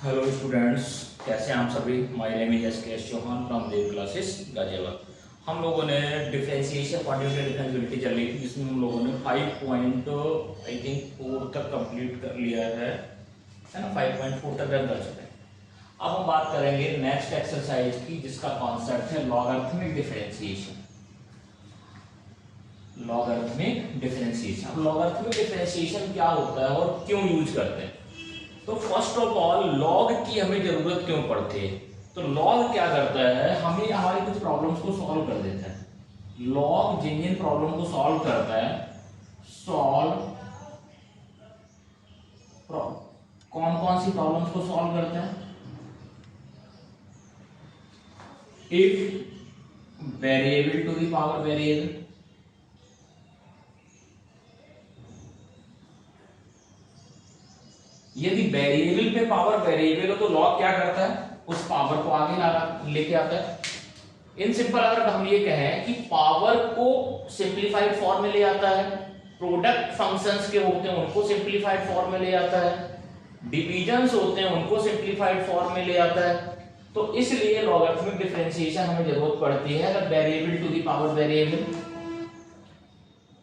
Hello students, कैसे हैं आप सभी। My name is S Chauhan from Dev classes Ghaziabad. हम लोगों ने डिफरेंशिएशन क्वांटिटेटिव डिफरेंशिएबिलिटी चल रही थी, जिसमें हम लोगों ने 5.4 तक कंप्लीट कर लिया है ना। 5.4 तक डन कर चुके हैं। अब हम बात करेंगे नेक्स्ट एक्सरसाइज की, जिसका कॉन्सेप्ट है लॉगरिथमिक डिफरेंशिएशन। Logarithmic differentiation. अब लॉगरिथमिक डिफरेंशिएशन क्या होता है और क्यों यूज करते हैं। तो फर्स्ट ऑफ ऑल लॉग की हमें जरूरत क्यों पड़ती है। तो लॉग क्या करता है, हमें हमारी कुछ प्रॉब्लम्स को सॉल्व कर देता है। लॉग जिन जिन प्रॉब्लम को सॉल्व करता है, सॉल्व कौन कौन सी प्रॉब्लम्स को सॉल्व करता है। If variable to the power variable, यदि वेरिएबल पे पावर वेरिएबल हो तो लॉग क्या करता है, उस पावर को आगे लेके आता है। इन सिंपल अगर हम ये कहें कि पावर को सिंपलीफाइड फॉर्म में ले आता है, प्रोडक्ट फंक्शंस के होते हैं उनको सिंपलीफाइड फॉर्म में ले आता है, डिविजन्स होते हैं उनको सिंपलीफाइड फॉर्म में ले आता है। तो इसलिए लॉगरिथमिक डिफरेंशिएशन हमें जरूरत पड़ती है अगर variable to the power variable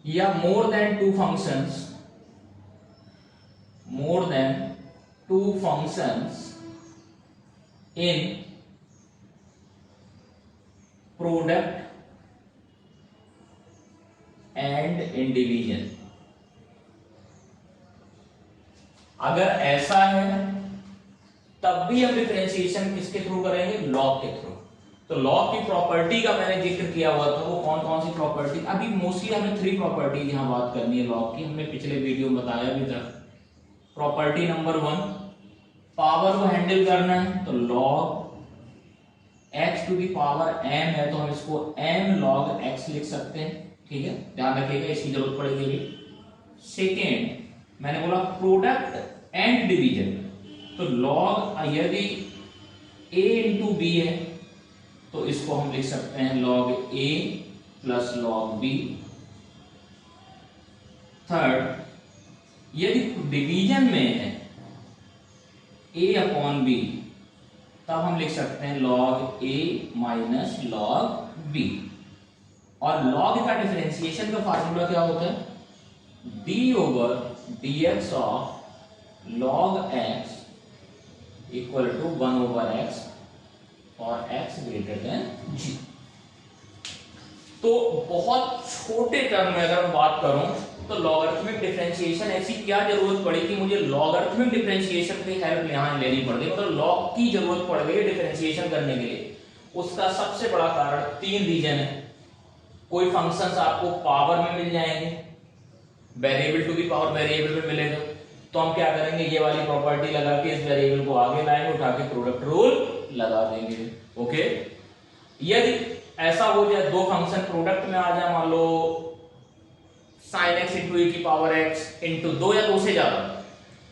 या more than two functions, more than two functions in product and in division। अगर ऐसा है तब भी हम डिफरेंशिएशन किसके थ्रू करेंगे, लॉग के थ्रू। तो लॉग की प्रॉपर्टी का मैंने जिक्र किया हुआ था, वो कौन कौन सी प्रॉपर्टी। अभी मोस्टली हमें 3 प्रॉपर्टीज यहां बात करनी है लॉग की, हमने पिछले वीडियो में बताया भी था। प्रॉपर्टी नंबर 1, पावर को हैंडल करना है, तो log x to the power m है तो हम इसको m log x लिख सकते हैं। ठीक है, ध्यान रखिएगा, इसकी जरूरत पड़ेगी भी। सेकेंड मैंने बोला प्रोडक्ट एंड डिवीजन, तो लॉग यदि a इंटू बी है तो इसको हम लिख सकते हैं log a plus log b। Third, यदि डिवीजन में है a अपॉन बी, तब हम लिख सकते हैं log a minus log b। और log का डिफरेंशिएशन का फार्मूला क्या होता है, d over dx of log x equal to 1 over x और x ग्रेटर देन g। तो बहुत छोटे टर्म में अगर मैं बात करूं तो लॉगरिथमिक डिफरेंशिएशन ऐसी क्या जरूरत पड़ी कि मुझे लॉगरिथमिक डिफरेंशिएशन की हेल्प यहां लेनी पड़ गई, मतलब लॉग की जरूरत पड़ गई डिफरेंशिएशन करने के लिए। उसका सबसे बड़ा कारण 3 रीजन है। कोई फंक्शंस आपको पावर में मिल जाएंगे, variable to the power variable में मिलेगा, तो हम क्या करेंगे, ये वाली प्रॉपर्टी लगा के इस वेरिएबल को आगे लाएंगे, उठा के प्रोडक्ट रूल लगा देंगे। ओके, यदि ऐसा हो जाए दो फंक्शन प्रोडक्ट में आ जाए, मान लो sin x इंटू e की पावर x इंटू 2 या 2 से ज्यादा,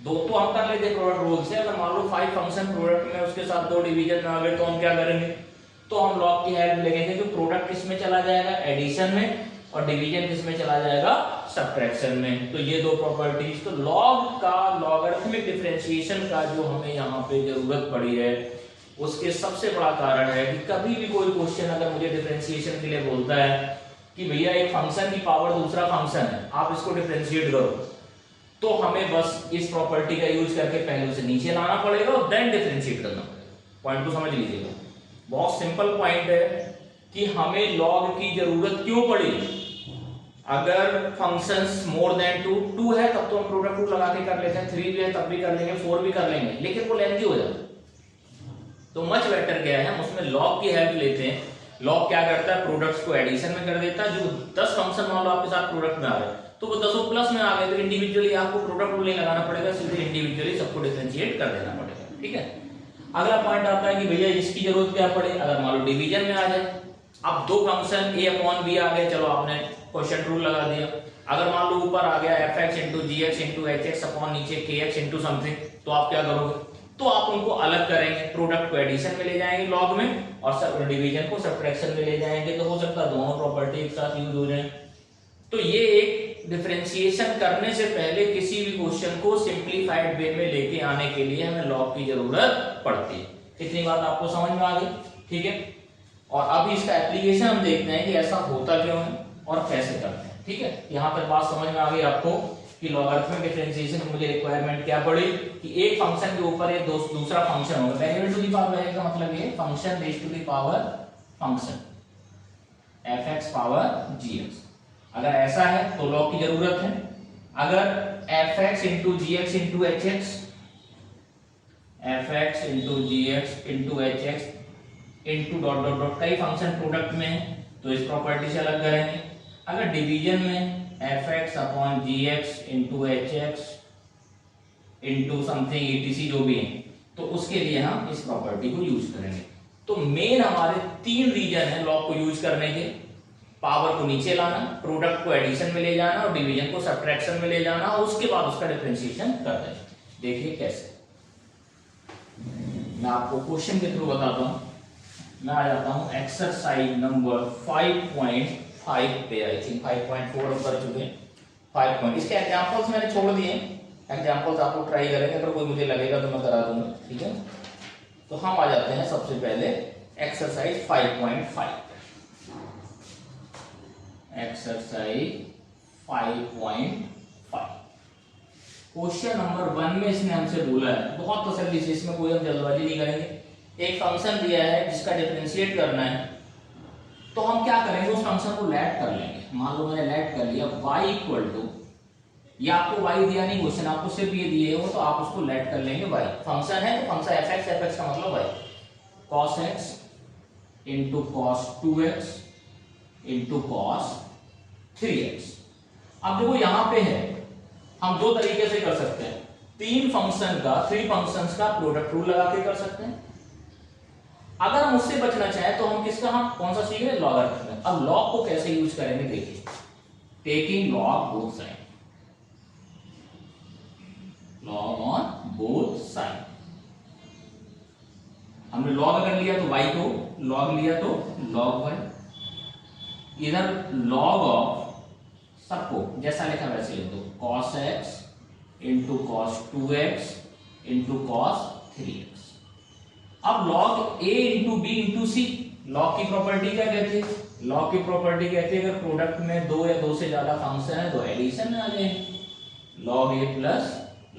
दो तो हम कर लेते प्रोडक्ट रूल से। अगर मान लो 5 फंक्शन प्रोडक्ट में उसके साथ 2 डिवीजन में आ गए तो हम क्या करेंगे, तो हम लॉग की हेल्प लेंगे कि प्रोडक्ट किस में चला जाएगा, एडिशन में, और डिवीजन किस में चला जाएगा, सब्ट्रैक्शन में। तो ये दो प्रॉपर्टीज, तो लॉग का लॉगरिथमिक डिफरेंशिएशन का जो हमें यहाँ पे जरूरत पड़ी है, उसके सबसे बड़ा कारण है कि कभी भी कोई क्वेश्चन अगर मुझे डिफरेंशिएशन के लिए बोलता है कि भैया एक फंक्शन की पावर दूसरा फंक्शन है, आप इसको डिफरेंशिएट करो, तो हमें बस इस प्रॉपर्टी का यूज करके पहले उसे नीचे लाना पड़ेगा और देन डिफरेंशिएट करना पड़ेगा। पॉइंट को समझ लीजिएगा, बहुत सिंपल पॉइंट है कि हमें लॉग की जरूरत क्यों पड़ी। अगर फंक्शंस मोर देन 2 है तब तो हम प्रोडक्ट रूल लगा के कर लेते हैं, 3 भी है तब भी कर लेंगे, 4 भी कर लेंगे, लेकिन वो लेंथी हो जाता है। तो मच बेटर क्या है, हम उसमें लॉग की हेल्प लेते हैं। लॉग क्या करता है, प्रोडक्ट्स को एडिशन में कर देता है। जो 10 फंक्शन मान लो आपके साथ प्रोडक्ट में आ रहे हैं तो वो 10 प्लस में आ गए, तो इंडिविजुअली आपको प्रोडक्ट रूल नहीं लगाना पड़ेगा, सीधे इंडिविजुअली सबको डिफरेंशिएट कर देना पड़ेगा। ठीक है, अगला पॉइंट आता है कि भैया इसकी जरूरत क्या पड़े, अगर मान लो डिवीजन में आ जाए, अब 2 फंक्शन a अपॉन b आ गए, चलो आपने क्वोशिएंट रूल लगा दिया। अगर मान लो ऊपर आ गया fx into G X into H X upon नीचे kx इंटू समथिंग, तो आप क्या करोगे, तो आप उनको अलग करेंगे, प्रोडक्ट को एडिशन में ले जाएंगे लॉग में और सब डिवीजन को सब्ट्रैक्शन में ले जाएंगे। तो हो सकता है दोनों प्रॉपर्टी एक साथ यूज हो जाए। तो ये एक डिफरेंशिएशन करने से पहले किसी भी क्वेश्चन को सिंप्लीफाइड वे में लेके आने के लिए हमें लॉग की जरूरत पड़ती है। कितनी बात आपको समझ में आ गई? ठीक है, और अब इसका एप्लीकेशन हम देखते हैं कि ऐसा होता क्यों है और कैसे करते हैं। ठीक है, यहां तक बात समझ में आ गई आपको कि लॉगरिथमिक डिफरेंशिएशन की मुझे रिक्वायरमेंट क्या पड़ी कि एक फंक्शन के ऊपर एक दूसरा फंक्शन होगा। वेरिएबल टू द पावर है का मतलब ये function raise to the power function fx power gx। अगर ऐसा है तो लॉग की जरूरत है। अगर fx into gx into hx, fx into gx into hx into dot dot dot कई फंक्शन प्रोडक्ट में है तो इस प्रॉपर्टी से अलग करेंगे। अगर डिवीजन में fx upon gx into hx into something etc जो भी है तो उसके लिए हम इस प्रॉपर्टी को यूज करेंगे। तो मेन हमारे तीन रीजन है लॉग को यूज करने के। पावर को नीचे लाना, प्रोडक्ट को एडिशन में ले जाना और डिवीजन को सब्ट्रैक्शन में ले जाना और उसके बाद उसका डिफरेंशिएशन कर देना। देखिए कैसे, मैं आपको क्वेश्चन के थ्रू बताता हूं। मैं आ जाता हूं एक्सरसाइज नंबर 5.5 पे, आई थिंक 5.4 कर चुके हैं। 5 पॉइंट इसके एग्जांपल्स मैंने छोड़ दिए, एग्जांपल्स आप लोग ट्राई करेंगे, अगर कोई मुझे लगेगा तो मैं करा दूंगा। ठीक है, तो हम आ जाते हैं सबसे पहले एक्सरसाइज 5.5। एक्सरसाइज 5.5 क्वेश्चन नंबर 1 में इसने हमसे बोला है, बहुत तसल्ली से, इसमें कोई हम जल्दबाजी नहीं करेंगे। एक फंक्शन दिया है जिसका डिफरेंशिएट करना है, तो हम क्या करेंगे उस फंक्शन को लेट कर लेंगे। मान लो मैंने लेट कर लिया y इक्वल टू, या आपको y दिया नहीं क्वेश्चन, आपको सिर्फ ये दिए हो तो आप उसको लेट कर लेंगे y। फंक्शन है तो फंक्शन fx का मतलब y, cos x into cos 2x into cos 3x। अब देखो यहां पे है, हम दो तरीके से कर सकते हैं। तीन फंक्शंस का प्रोडक्ट रूल लगा के कर सकते हैं। अगर हम उससे बचना चाहें तो हम किसका, हम कौन सा सीख रहे हैं, लॉगरिथम। अब लॉग को कैसे यूज करेंगे देखिए, taking log both side, log on both side. हमने लॉग अगर लिया तो y को, लॉग लिया तो log y। इधर log ऑफ सबको जैसा लिखा वैसे लिख दो, cos x into cos 2x into cos 3x। अब log a into b into c, log की प्रॉपर्टी क्या कहती है, log की प्रॉपर्टी कहती है अगर प्रोडक्ट में दो या दो से ज्यादा फंक्शन है तो एडिशन में आ जाएंगे, log a plus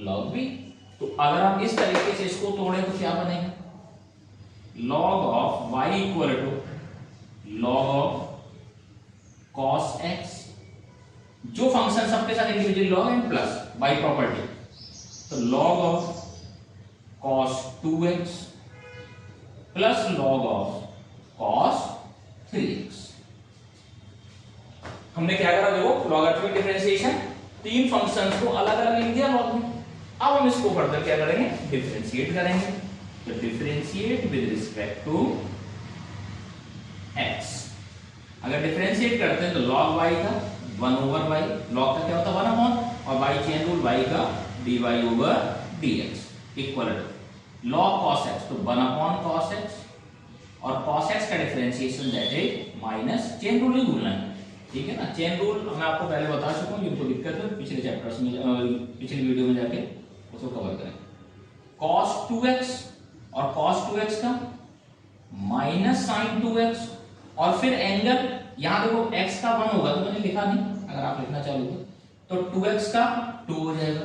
log b। तो अगर आप इस तरीके से इसको तोड़े तो क्या बनेगा, log of y equal to log of cos x, जो फंक्शन सबके साथ individual log and plus by property, तो log of cos 2x plus log of cos 3x। हमने क्या करा देखो, लॉगरिथमिक डिफरेंशिएशन, तीन फंक्शंस को अलग अलग लिख दिया लॉग में। अब हम इसको फर्दर क्या करेंगे, डिफरेंशिएट करेंगे। तो differentiate with respect to x। अगर डिफरेंशिएट करते हैं तो log y का 1 ओवर y, log का क्या होता है 1 अपॉन, और बाई चेन रूल y का dy over dx equal to log cos x, तो 1 अपॉन cos x, और cos x का differentiation that is minus, chain rule नहीं भूलना है, ठीक है ना। चेन रूल मैं आपको पहले बता चुका हूं, जिनको दिक्कत है पिछले चैप्टर्स में, पिछली वीडियो में जाके उसको कवर करें। cos 2x और cos 2x का माइनस sin 2x, और फिर एंगल, यहां देखो x का 1 होगा तो मैंने लिखा नहीं, अगर आप लिखना चाहोगे तो 2x का 2 हो जाएगा,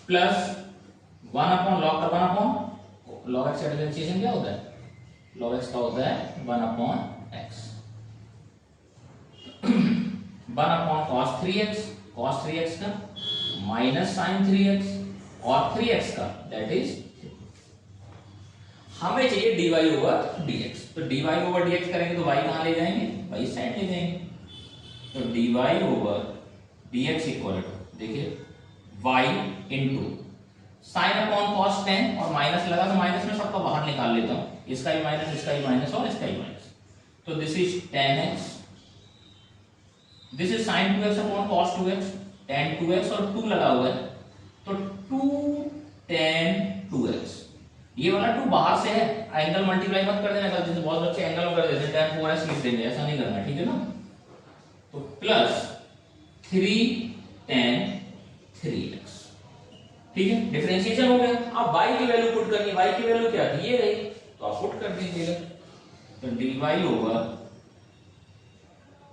प्लस 1 अपॉन log का 1 अपॉन log x का डिफरेंशिएशन क्या होता है, log x का होता है 1 upon x, 1 upon cos 3x का माइनस sin 3x, और 3x का दैट इज, हमें चाहिए dy ओवर dx। तो dy ओवर dx करेंगे तो y कहां ले जाएंगे, y साइड ले जाएंगे। तो dy over dx equal to, देखिए y into sine upon cos 10, और माइनस लगा तो माइनस में सबका बाहर निकाल लेता हूं, इसका ही माइनस, इसका ही माइनस और इसका ही माइनस। तो this is 10x, this is sin 2x upon cos 2x, tan 2x और 2 लगा हुआ है तो 2 tan 2x। ये वाला 2 बाहर से है, एंगल मल्टीप्लाई मत कर देना गलती से, बहुत बच्चे एंगल कर देते हैं tan 4x लिख देंगे, ऐसा नहीं करना, ठीक है ना। तो प्लस 3tan3x। ठीक है, डिफरेंशिएशन हो गया। अब y की वैल्यू पुट करनी है। y की वैल्यू क्या थी, ये रही, तो आप पुट कर दीजिएगा। तो dy होगा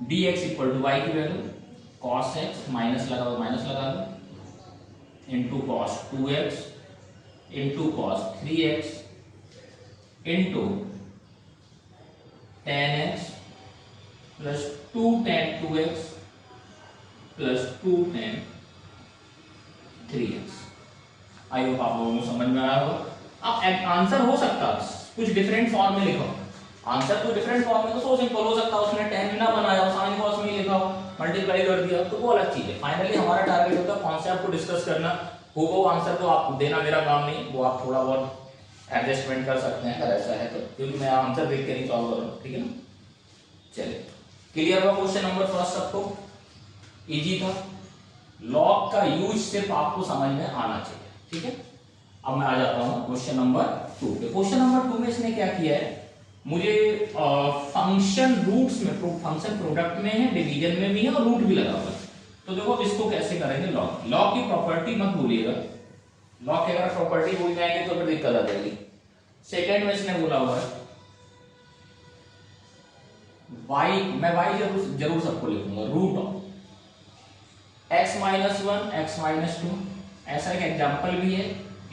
dx इक्वल टू y की वैल्यू cos x, माइनस लगा दो into cos 2x into cos 3x into tan x plus 2 tan 2x plus 2 tan 3x। I hope आप लोगों को समझ में आया होगा। अब आंसर हो सकता है कुछ डिफरेंट फॉर्म में लिखा हो, आंसर तो डिफरेंट फॉर्म में तो सो सिंपल हो सकता है, उसने tan भी ना बनाया हो, sin cos में लिखा हो, मल्टीप्लाई कर दिया, तो वो अलग चीज है। फाइनली हमारा टारगेट होता है कॉन्सेप्ट को डिस्कस करना। वो आंसर तो आप देना मेरा काम नहीं, वो आप थोड़ा बहुत एडजस्टमेंट कर सकते हैं अगर ऐसा है तो, क्योंकि मैं आंसर देख के नहीं सॉल्व कर रहा हूं। ठीक है ना, चलिए क्लियर हुआ। क्वेश्चन नंबर फर्स्ट सबको इजी था। लॉग का यूज सिर्फ आपको समझ में आना चाहिए। ठीक है, अब मैं आ जाता हूं क्वेश्चन नंबर 2 पे। क्वेश्चन नंबर 2 में इसने क्या किया है, मुझे फंक्शन रूट्स में, फंक्शन प्रोडक्ट में है, डिवीजन में भी है और रूट भी लगा हुआ है। तो देखो अब इसको कैसे करेंगे। लॉग की प्रॉपर्टी मत भूलिएगा, लॉग की अगर प्रॉपर्टी भूल जाएंगे तो फिर दिक्कत आ जाएगी। सेकेंड में इसने बोला हुआ है y, मैं y जरूर सबको लिखूंगा, root of x minus 1 x minus 2। ऐसा एक एग्जाम्पल भी है,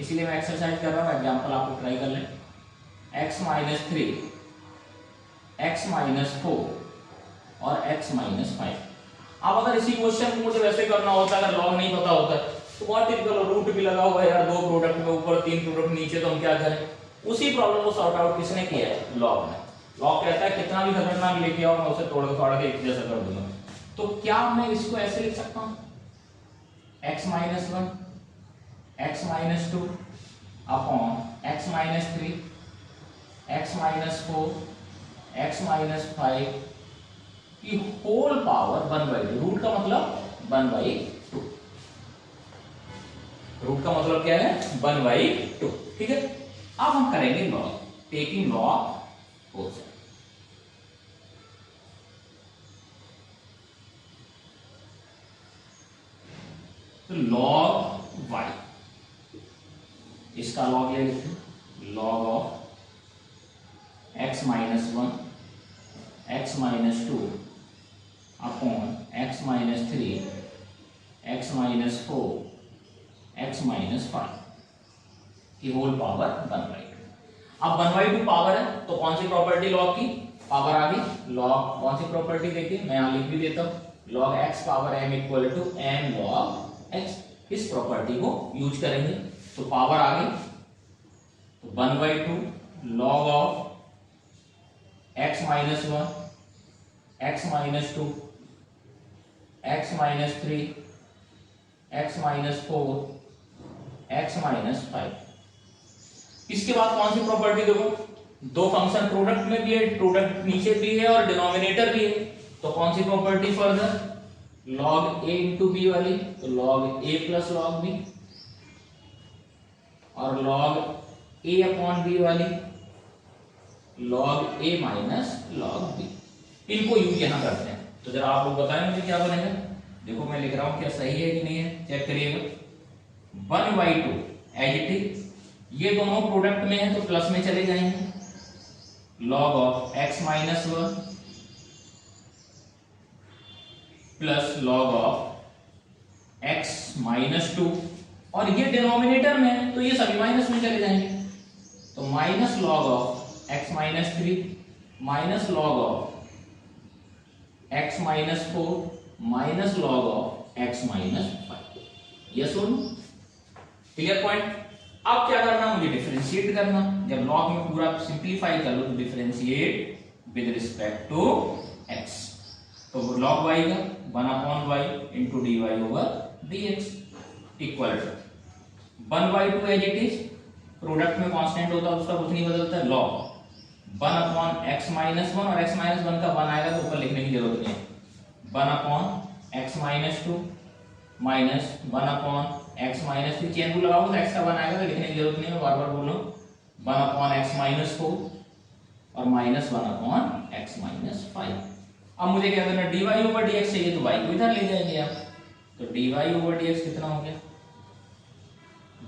इसीलिए मैं एक्सरसाइज कर रहा हूं, एग्जाम्पल आपको ट्राई कर लें। x माइनस 3 x माइनस 4 और x माइनस 5। अब अगर इसी क्वेश्चन को मुझे वैसे करना होता, अगर लॉग नहीं पता होता तो बहुत टिपिकल, रूट भी लगा हुआ है यार, 2 प्रोडक्ट में ऊपर 3 प्रोडक्ट नीचे, तो हम क्या करें। उसी प्रॉब्लम को सॉर्ट आउट किसने किया है, लॉग ने। लॉग कहता है कितना भी खतरनाक लेके आओ मैं उसे तोड़ के एक जैसा कर दूंगा। तो क्या मैं इसको ऐसे लिख सकता हूं, x minus 1 x minus 2 upon x minus 3 x minus 4 x minus 5 की होल पावर 1/2। रूट का मतलब 1/2, रूट का मतलब क्या है 1/2। ठीक है, अब हम करेंगे log, taking log both side. तो लॉग y, इसका लॉग ले लेते हैं, log of x minus 1 x minus 2 upon x minus 3 x minus 4 x minus 5 की होल पावर 1/2। अब 1/2 पावर है तो कौन सी प्रॉपर्टी लॉग की, पावर आ गई। लॉग कौन सी प्रॉपर्टी देखिए, मैं यहां लिख भी देता हूं, log x power m equal to m log x। इस प्रॉपर्टी को यूज करेंगे तो पावर आ गई, तो 1/2 log of x minus 1 x minus 2 x minus 3 x minus 4 x minus 5। इसके बाद कौन सी प्रॉपर्टी देखो, दो फंक्शन प्रोडक्ट में भी है, प्रोडक्ट नीचे भी है और डिनोमिनेटर भी है, तो कौन सी property further, log a into B वाली, तो log a plus log b, और log a अपॉन b वाली log a minus log b। इनको यूज यहां करते हैं। तो जरा आप लोग बताएं मुझे क्या बनेगा। देखो मैं लिख रहा हूं, क्या सही है कि नहीं है, चेक करिएगा। 1/2 एज इट इज, ये दोनों प्रोडक्ट में है तो प्लस में चले जाएंगे, log of x minus 1 plus log of x minus 2, और ये डिनोमिनेटर में है तो ये सभी माइनस में चले जाएंगे, तो minus log of x minus 3 minus log of x minus 4 minus log of x minus 5। Yes और नो, क्लियर पॉइंट। अब क्या करना, मुझे डिफरेंशिएट करना। जब लॉग में पूरा सिंपलीफाई कर लो तो differentiate with respect to x, तो log y का 1/y into dy over dx equal to 1/2 as it is, product में कांस्टेंट होता है उसका कुछ नहीं बदलता है, log 1/x माइनस 1, और x माइनस 1 का 1 आएगा तो ऊपर लिखने की जरूरत नहीं है, 1/x minus 2 minus 1/x minus 3, chain rule लगाओ तो x का 1 आएगा तो लिखने की जरूरत नहीं है, बार बार बोलो 1/x माइनस 4 और माइनस 1/x माइनस 5। अब मुझे क्या करना, dy ओवर dx चाहिए तो y को इधर ले जाएंगे आप, तो dy ओवर dx कितना हो गया,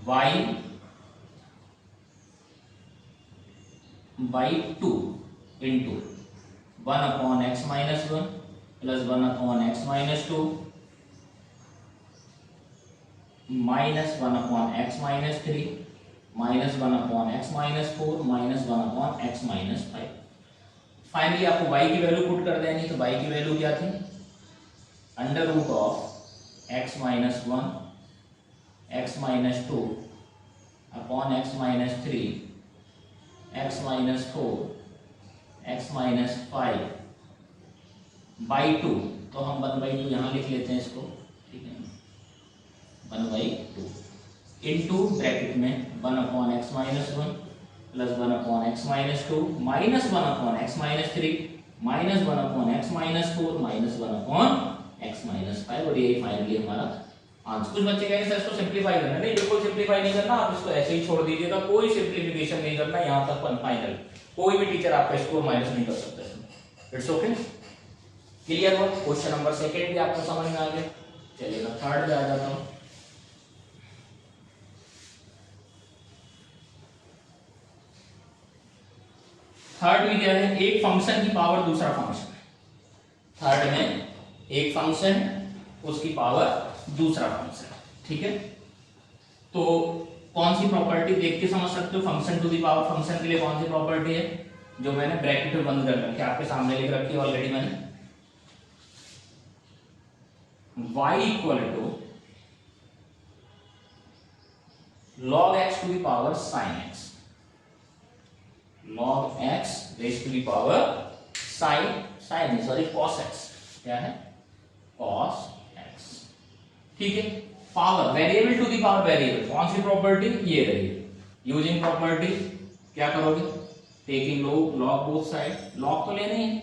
y by 2 into 1/x-1 plus 1/x-2 minus 1/x-3 minus 1/x-4 minus 1/x-5। Finally आपको y की वैल्यू पुट कर देनी, तो y की वैल्यू क्या थी, under root of x-1 x-2 upon x-3 x-4 x-5 by 2। तो हम 1/2 यहां लिख लेते हैं इसको, ठीक है, 1/2 इंटू ब्रैकेट में 1/x-1 plus 1/x-2 minus 1/x-3 minus 1/x-4 minus 1/x-5। और यही फाइनली हमारा आंसर। कुछ बच्चे कहेंगे सर इसको सिंप्लीफाई करना, नहीं बिल्कुल सिंप्लीफाई नहीं करना, आप इसको ऐसे ही छोड़ दीजिएगा, कोई सिंप्लीफिकेशन नहीं करना यहां तक फाइनल। कोई भी टीचर आपका स्कोर माइनस नहीं कर सकता इसमें। इट्स ओके, क्लियर हो। क्वेश्चन नंबर सेकंड भी आपको समझ में आ गया। चलिए मैं थर्ड पे आ जाता हूं। थर्ड में क्या है, एक फंक्शन की पावर दूसरा फंक्शन। थर्ड में एक फंक्शन उसकी पावर दूसरा फंक्शन, ठीक है। तो कौन सी प्रॉपर्टी देख के समझ सकते हो, function to the power function के लिए कौन सी प्रॉपर्टी है, जो मैंने ब्रैकेट में बंद कर रखी है, आपके सामने लिख रखी है ऑलरेडी मैंने, y equal to log x to the power sin x, log x raise to the power sin cos x, क्या है cos x, ठीक है। Power variable to the power variable, कौन सी प्रॉपर्टी, ये रही। यूजिंग प्रॉपर्टी क्या करोगे, taking log both side, log तो लेना ही है,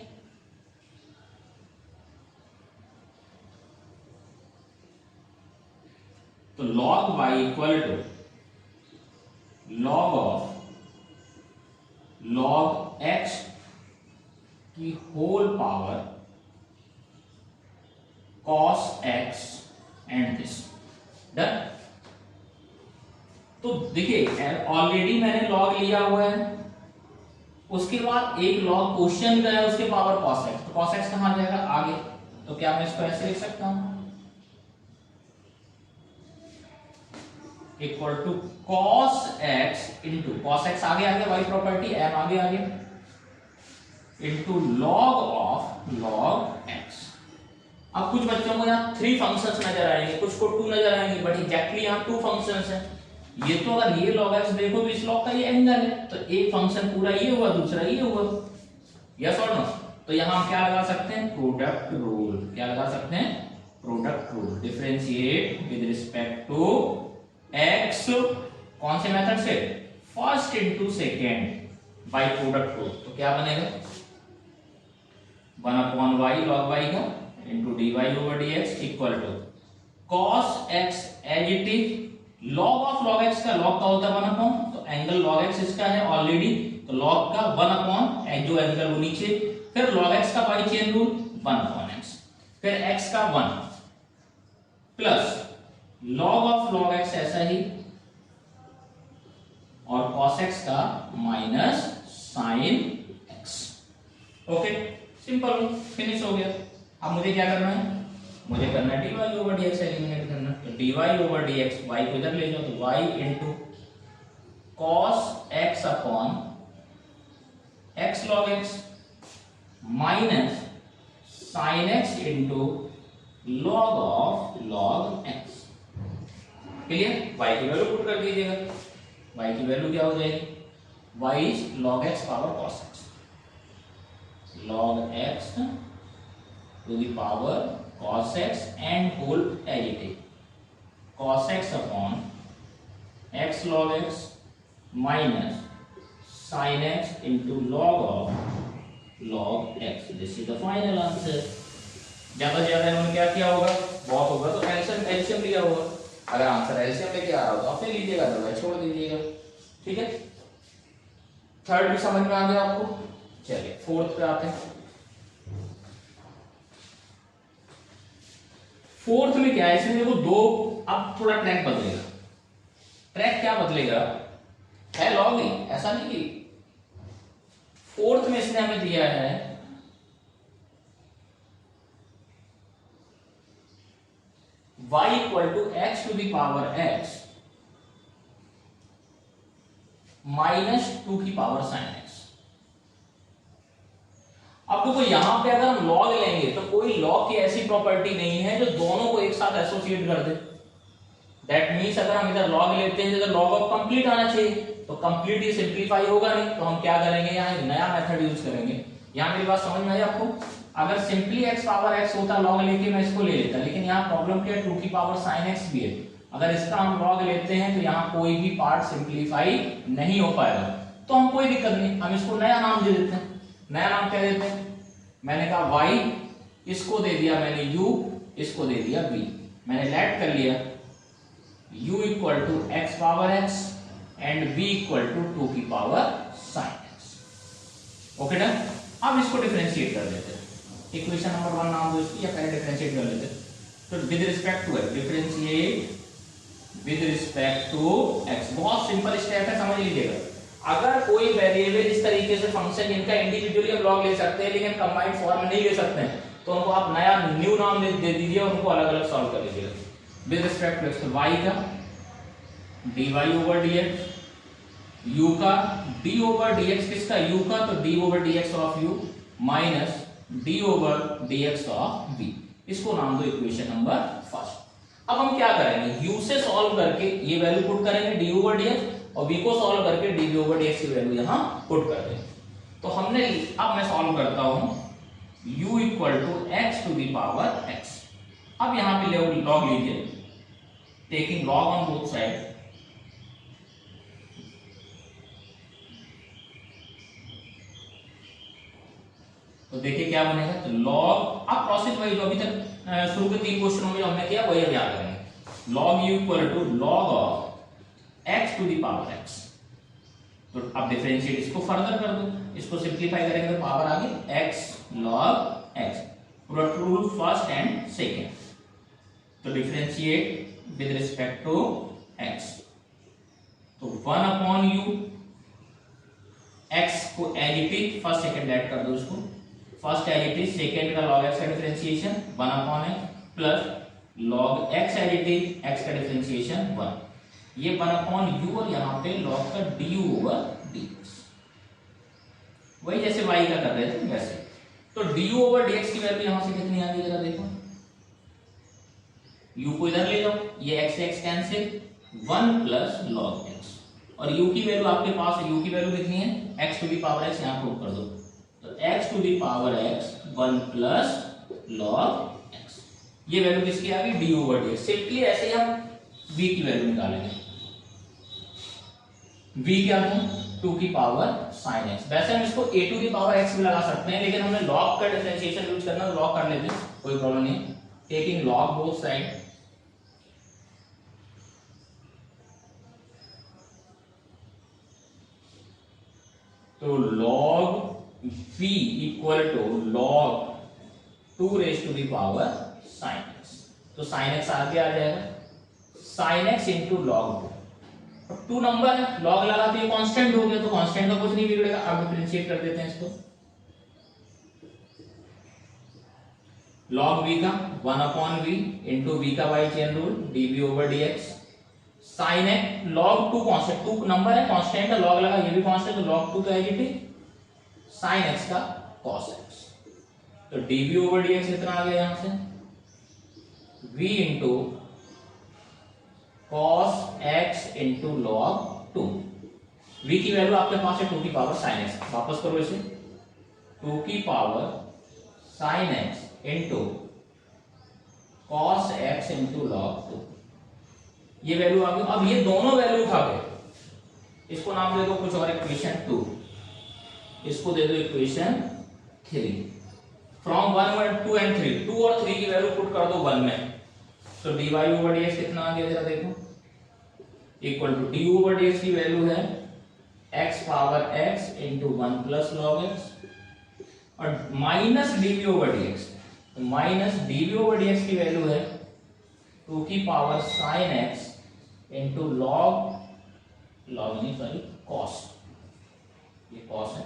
तो log y equal to log of log x की whole power cos x and this, done. तो देखिए ऑलरेडी मैंने log लिया हुआ है, उसके बाद एक log क्वेश्चन का है, उसके पावर cos x, तो cos x कहां जाएगा आगे, तो क्या मैं इसको ऐसे लिख सकता हूं, equal to cos x into cos x आगे आ गया, y प्रॉपर्टी m आगे आ गया, into log of log x। अब कुछ बच्चों को यहाँ 3 फंक्शंस नजर आएंगे, कुछ को 2 नजर आएंगे, बट एग्जैक्टली यहाँ 2 फंक्शंस हैं। ये तो अगर ये log x देखो तो इस log का ये एंगल है, तो एक फंक्शन पूरा ये हुआ, दूसरा ये हुआ, यस और नो। तो यहाँ हम क्या लगा सकते हैं, प्रोडक्ट रूल। क्या लगा सकते हैं, product rule. Differentiate with respect to x, कौन से मेथड से, first into second by product rule. तो क्या बनेगा, 1/y log y का into dy over dx equal to cos x as it is, log of log x का log का होता है 1/, तो एंगल log x इसका है ऑलरेडी, तो log का 1/, जो एंगल वो नीचे, फिर log x का बाई चेन रूल 1/x, फिर x का 1 plus log of log x ऐसा ही, और cos x का minus sin x। Okay, simple, finish हो गया। अब मुझे क्या करना है, मुझे करना है dy ओवर dx एलिमिनेट करना, तो dy ओवर dx, y को इधर ले जाओ, तो y into cos x upon x log x minus sin x into log of log x। Clear, y की वैल्यू पुट कर दीजिएगा, y की वैल्यू क्या हो जाएगी, y is log x power cos x, log x to the power cos x and whole as it is, cos x upon x log x minus sin x into log of log x. This is the final answer. ज्यादा से ज्यादा इन्होंने क्या किया होगा, बहुत होगा तो एलसीएम लिया होगा। अगर आंसर एलसीएम लेके आ रहा हो तो आप ले लीजिएगा, अदरवाइज छोड़ दीजिएगा, ठीक है। थर्ड भी समझ में आ गया आपको। चलिए फोर्थ पे आते हैं। फोर्थ में क्या है, इसमें देखो दो, अब थोड़ा ट्रैक बदलेगा। ट्रैक क्या बदलेगा, है लॉग ही, ऐसा नहीं कि फोर्थ में इसने हमें दिया है y equal to x to the power x minus 2 की पावर साइन x। अब देखो यहां पे अगर हम लॉग लेंगे तो कोई लॉग की ऐसी प्रॉपर्टी नहीं है जो दोनों को एक साथ एसोसिएट कर दे। दैट मीन्स अगर हम इधर लॉग लेते हैं तो लॉग ऑफ कंप्लीट आना चाहिए, तो कंप्लीट ये सिंप्लीफाई होगा नहीं, तो हम क्या करेंगे, यहाँ एक नया मेथड यूज करेंगे। यहाँ मेरी बात समझ में आई आपको? अगर सिंपली x पावर x होता लॉग लेके मैं इसको ले लेता, लेकिन यहाँ प्रॉब्लम क्या है, 2 की पावर साइन x भी है। अगर इसका हम लॉग लेते हैं तो यहाँ कोई भी पार्ट सिंप्लीफाई नहीं हो पाएगा, तो हम कोई दिक्कत नहीं, हम इसको नया नाम दे देते हैं। नया नाम क्या देते हैं, मैंने कहा y, इसको दे दिया मैंने u, इसको दे दिया v। मैंने लेट कर लिया u equal to x power x and v equal to 2 की power sine x। Okay done. अब इसको डिफरेंशिएट कर देते हैं, इक्वेशन नंबर 1 नाम दो इसकी, या पहले डिफरेंशिएट कर लेते हैं। तो with respect to x, differentiate with respect to x। बहुत सिंपल स्टेप है, समझ लीजिएगा। अगर कोई वेरिएबल इस तरीके से फंक्शन जिनका इंडिविजुअली हम लॉग ले सकते हैं लेकिन कंबाइंड फॉर्म में नहीं ले सकते हैं, तो उनको आप नया न्यू नाम दे दीजिए और उनको अलग अलग सॉल्व कर लीजिएगा। विद रिस्पेक्ट टू x, तो y का dy ओवर dx, u का d ओवर dx, किसका, u का, तो d over dx of u minus d over dx of v। इसको नाम दो इक्वेशन नंबर फर्स्ट। अब हम क्या करेंगे, u से सॉल्व करके ये वैल्यू पुट करेंगे d ओवर dx, और v को सॉल्व करके dv ओवर dx की वैल्यू यहां पुट कर देंगे। तो हमने, अब मैं सॉल्व करता हूं u equal to x to the power x। अब यहां पे लॉग लीजिए, taking log on both side, तो देखिए क्या बनेगा, तो लॉग, अब प्रोसेस वही जो अभी तक शुरू के 3 क्वेश्चनों में जो हमने किया वही अब याद करेंगे। Log u equal to log of x to the power x। तो अब डिफरेंशिएट इसको फर्दर कर दो, इसको सिंप्लीफाई करेंगे तो पावर आ गई x log x, पूरा रूल फर्स्ट एंड सेकेंड। तो differentiate with respect to x, तो 1 अपॉन u, x को as it is, first second add कर दो इसको, first as it is, second का log x का differentiation 1 upon x, plus log x as it is, x का differentiation 1, ये 1 upon u, और यहाँ पे log का du ओवर dx, वही जैसे y का कर रहे थे वैसे। तो du ओवर dx की वैल्यू यहाँ से कितनी आ गई, जरा देखो, u को इधर ले जाओ, ये x से x cancel, 1 plus log x, और u की वैल्यू आपके पास है, u की वैल्यू कितनी है, x to the power x, यहाँ पुट कर दो, तो x to the power x 1 plus log x, ये वैल्यू किसकी आ गई, d ओवर dx। सिंपली ऐसे ही हम v की वैल्यू निकालेंगे, v क्या था, 2 की पावर sin x। वैसे हम इसको a to the power x भी लगा सकते हैं, लेकिन हमने log का डिफरेंशिएशन यूज करना, तो log कर लेते हैं, कोई प्रॉब्लम नहीं। टेकिंग log बोथ साइड, तो log v equal to log 2 raise to the power sin x, तो sin x आगे आ जाएगा, sin x into log 2, 2 number है, log लगा तो ये कांस्टेंट हो गया, तो कांस्टेंट का कुछ नहीं बिगड़ेगा। अब डिफरेंशिएट कर देते हैं इसको, log v का 1 अपॉन v इंटू v का by chain rule dv over dx, sin x log 2 constant, 2 number है, कांस्टेंट का log लगा, ये भी कांस्टेंट, तो log 2 तो as it is, sin x का cos x, तो dv ओवर dx कितना आ गया यहां से, v into cos x into log 2, v की वैल्यू आपके पास है 2 की पावर sin x, वापस करो इसे, 2 की power sin x into cos x into log 2, ये वैल्यू आ गई। अब ये दोनों वैल्यू उठा के इसको नाम दे दो कुछ और, इक्वेशन 2, इसको दे दो इक्वेशन 3। फ्रॉम 1 2 एंड 3, 2 और 3 की वैल्यू पुट कर दो 1 में, तो dy ओवर dx कितना आ गया, जरा देखो, equal to d over dx की वैल्यू है x power x into 1 plus log x, और माइनस dv ओवर dx, तो माइनस dv ओवर dx की वैल्यू है 2 की power sine x into log नहीं सॉरी कॉस, ये कॉस है,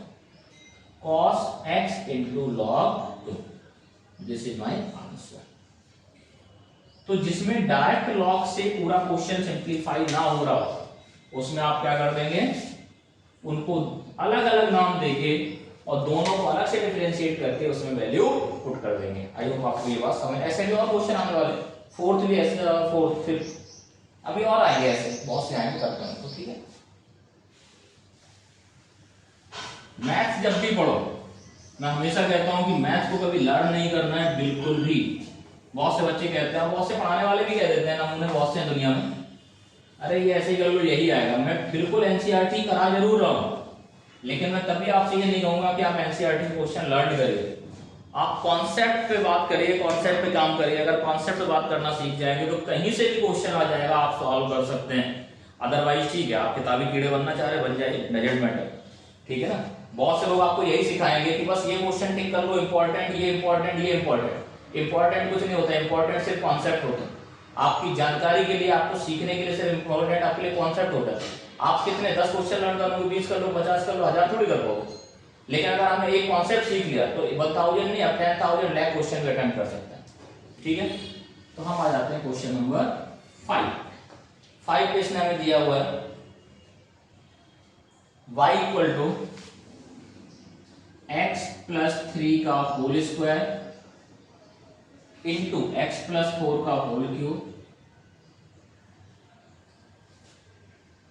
cos x into log 2, this is my answer. तो जिसमें डायरेक्ट लॉग से पूरा क्वेश्चन सिंप्लीफाई ना हो रहा हो उसमें आप क्या कर देंगे, उनको अलग अलग नाम देके और दोनों को अलग से डिफरेंशिएट करके उसमें वैल्यू पुट कर देंगे। आई होप आपको ये बात समझ। ऐसे भी और क्वेश्चन आने वाले, फोर्थ भी ऐसे, फोर्थ फिफ्थ अभी और आएंगे, ऐसे बहुत से आएंगे, करते हैं तो ठीक है। मैथ्स जब भी पढ़ो, मैं हमेशा कहता हूं कि मैथ्स को कभी लर्न नहीं करना है बिल्कुल भी। बहुत से बच्चे कहते हैं, बहुत से पढ़ाने वाले भी कह देते हैं, नमूने बहुत से हैं दुनिया में, अरे ये ऐसे ही कर लो यही आएगा। मैं बिल्कुल एनसीईआरटी करा जरूर रहा हूं, लेकिन मैं कभी आपसे ये नहीं कहूंगा कि आप एनसीईआरटी क्वेश्चन लर्न करिए। आप कॉन्सेप्ट पे बात करिए, कॉन्सेप्ट पे काम करिए। अगर कॉन्सेप्ट पे बात करना सीख जाएंगे तो कहीं से भी क्वेश्चन आ जाएगा, आप सॉल्व कर सकते हैं। अदरवाइज ठीक है, आप किताबी कीड़े बनना चाह रहे बन जाइए, डजंट मैटर, ठीक है ना। बहुत से लोग आपको यही सिखाएंगे कि बस ये क्वेश्चन टिक कर लो, इंपॉर्टेंट ये इंपॉर्टेंट ये इंपॉर्टेंट। इंपॉर्टेंट कुछ नहीं होता, इंपॉर्टेंट सिर्फ कॉन्सेप्ट होता है। आपकी जानकारी के लिए, आपको सीखने के लिए सिर्फ इंपॉर्टेंट आपके लिए कॉन्सेप्ट होता है। आप कितने 10 क्वेश्चन लर्न कर लो, 20 कर लो, 50 कर लो, 1000 थोड़ी कर पाओगे। लेकिन अगर आपने एक कॉन्सेप्ट सीख लिया तो 1000 नहीं, आप 10,000 लाख क्वेश्चन भी अटेम्प्ट कर सकते हैं, ठीक है। तो हम आ जाते हैं क्वेश्चन नंबर 5 पे इसने हमें दिया हुआ है y equal to x plus 3 का whole square into x plus 4 का whole cube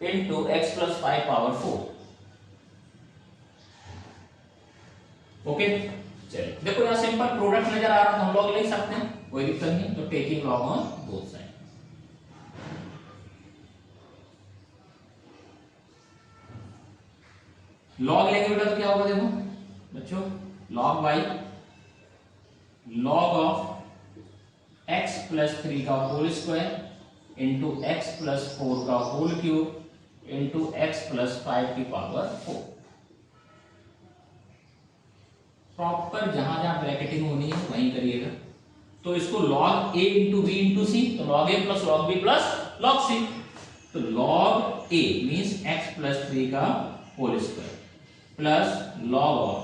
into x plus 5 power 4। Okay, चलिए देखो यहां सिंपल प्रोडक्ट नजर आ रहा है तो हम लॉग ले सकते हैं, कोई दिक्कत नहीं। तो taking log on both side, log लेंगे बेटा तो क्या होगा देखो बच्चों, log by log of x plus 3 का whole square into x plus 4 का whole cube into x plus 5 की पावर 4। प्रॉपर जहां जहां ब्रैकेटिंग होनी है वहीं करिएगा। तो इसको log a into B into सी, तो log a plus log b plus log c। तो log a means x plus 3 का whole square plus log of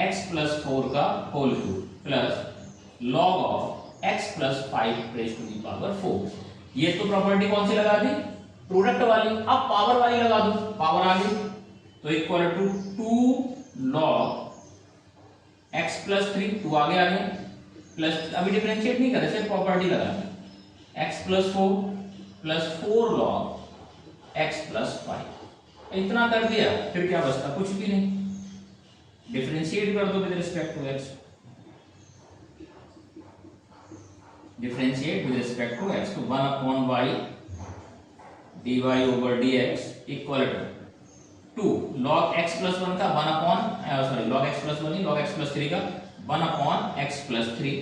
x plus 4 का whole cube plus log of x plus 5 raise to the power 4। ये तो property कौन सी लगा दी, product वाली। अब power वाली लगा दो, पावर आ गई तो equal to 2 log x plus 3, 2 आगे आ गया प्लस, अभी डिफरेंशिएट नहीं करे, सिर्फ प्रॉपर्टी लगा दी, x plus 4 plus 4 log x plus 5। इतना कर दिया, फिर क्या बचता, कुछ भी नहीं। डिफरेंशिएट कर दो with respect to x, differentiate with respect to x, तो 1 upon y dy over dx equal to 2 log x plus 1 का 1 upon sorry log x plus 1 नहीं, log x प्लस 3 का 1 upon x plus 3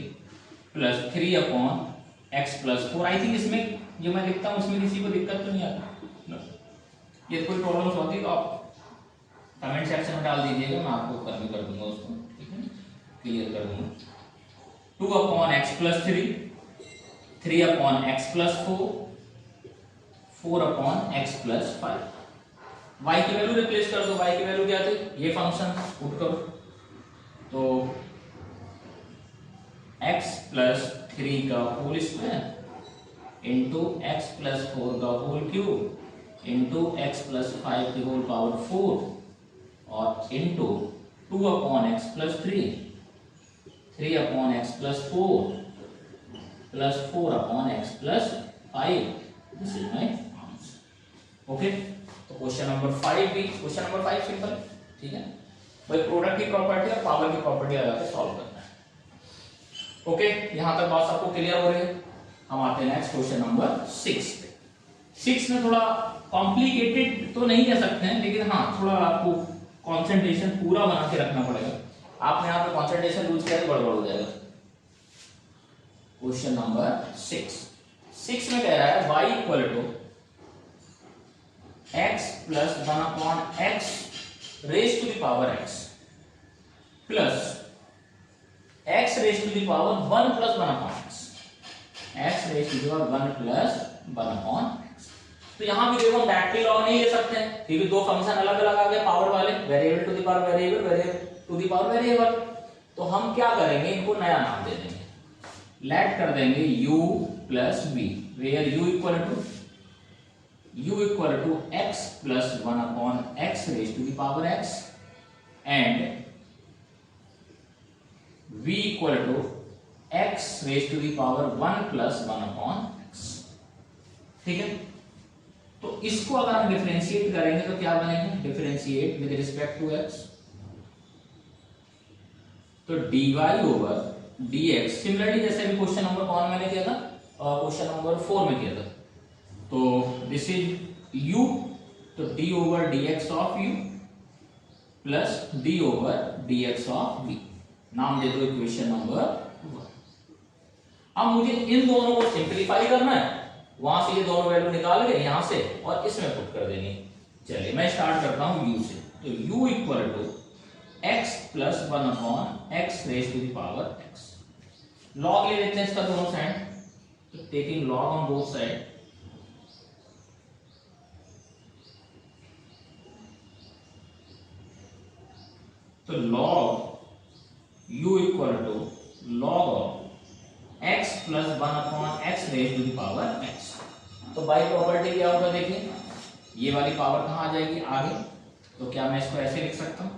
plus 3 upon x plus 4। I think इसमें जो मैं लिखता हूं इसमें किसी को दिक्कत तो नहीं आती, ये कोई प्रॉब्लम्स होती तो आप कमेंट सेक्शन में डाल दीजिएगा, मैं आपको कर दूंगा उसको, ठीक है, क्लियर कर दूंगा। 2 upon x plus 3, 3 upon x plus 4, 4 upon x plus 5। y की वैल्यू रिप्लेस कर दो, y की वैल्यू क्या थी, ये फंक्शन पुट करो, तो x प्लस 3 का whole square into x plus 4 का whole cube into x plus 5 की होल पावर 4 और into 2 upon x plus 3, 3 upon x plus 4 plus 4 upon x plus 5। This is my answer. Okay, तो question number 5 भी, question number 5 simple, ठीक है भाई, product की property और पावर की प्रॉपर्टी लगा के सॉल्व करना है। ओके, यहां तक बात सबको क्लियर हो रही है। हम आते हैं नेक्स्ट क्वेश्चन नंबर 6 पे। 6 में थोड़ा कॉम्प्लिकेटेड तो नहीं कह सकते हैं, लेकिन हाँ थोड़ा आपको कंसंट्रेशन पूरा बना के रखना पड़ेगा। आपने यहाँ पे कंसंट्रेशन लूज किया तो गड़बड़ हो जाएगा। क्वेश्चन नंबर 6 में कह रहा है y equal to x plus 1 upon x raise to the power x plus x raise to the power 1 plus 1 upon x x raise to the power 1 plus 1 upon x. तो यहाँ भी देखो directly log नहीं ले सकते हैं क्योंकि दो फंक्शन अलग अलग आ गए पावर वाले, variable to the power variable, variable to the power variable. तो हम क्या करेंगे, इनको नया नाम दे देंगे, लेट कर देंगे u plus b, where u equal to x plus 1 upon x raise to the power x and v equal to x raise to the power 1 plus 1 upon x। ठीक है, तो इसको अगर हम डिफरेंशिएट करेंगे तो क्या बनेगा, differentiate with respect to x, तो dy ओवर dx, सिमिलरली जैसे भी क्वेश्चन नंबर कौन मैंने किया था, क्वेश्चन नंबर 4 में किया था, तो दिस इज u, तो d over dx of u plus d over dx of v, नाम दे दो इक्वेशन नंबर 1। अब मुझे इन दोनों को सिंपलीफाई करना है, वहां से ये दोनों वैल्यू निकाल के यहां से और इसमें पुट कर देनी। चलिए मैं स्टार्ट करता हूं u से, तो u equal to x plus 1 upon x raise to the power x। Log ले लेते हैं इसका दोनों साइड, तो taking log on both side, तो log u equal to log of x plus 1 upon x raise to the power x। तो by property क्या होगा, देखिए ये वाली पावर कहां आ जाएगी आगे, तो क्या मैं इसको ऐसे लिख सकता हूं,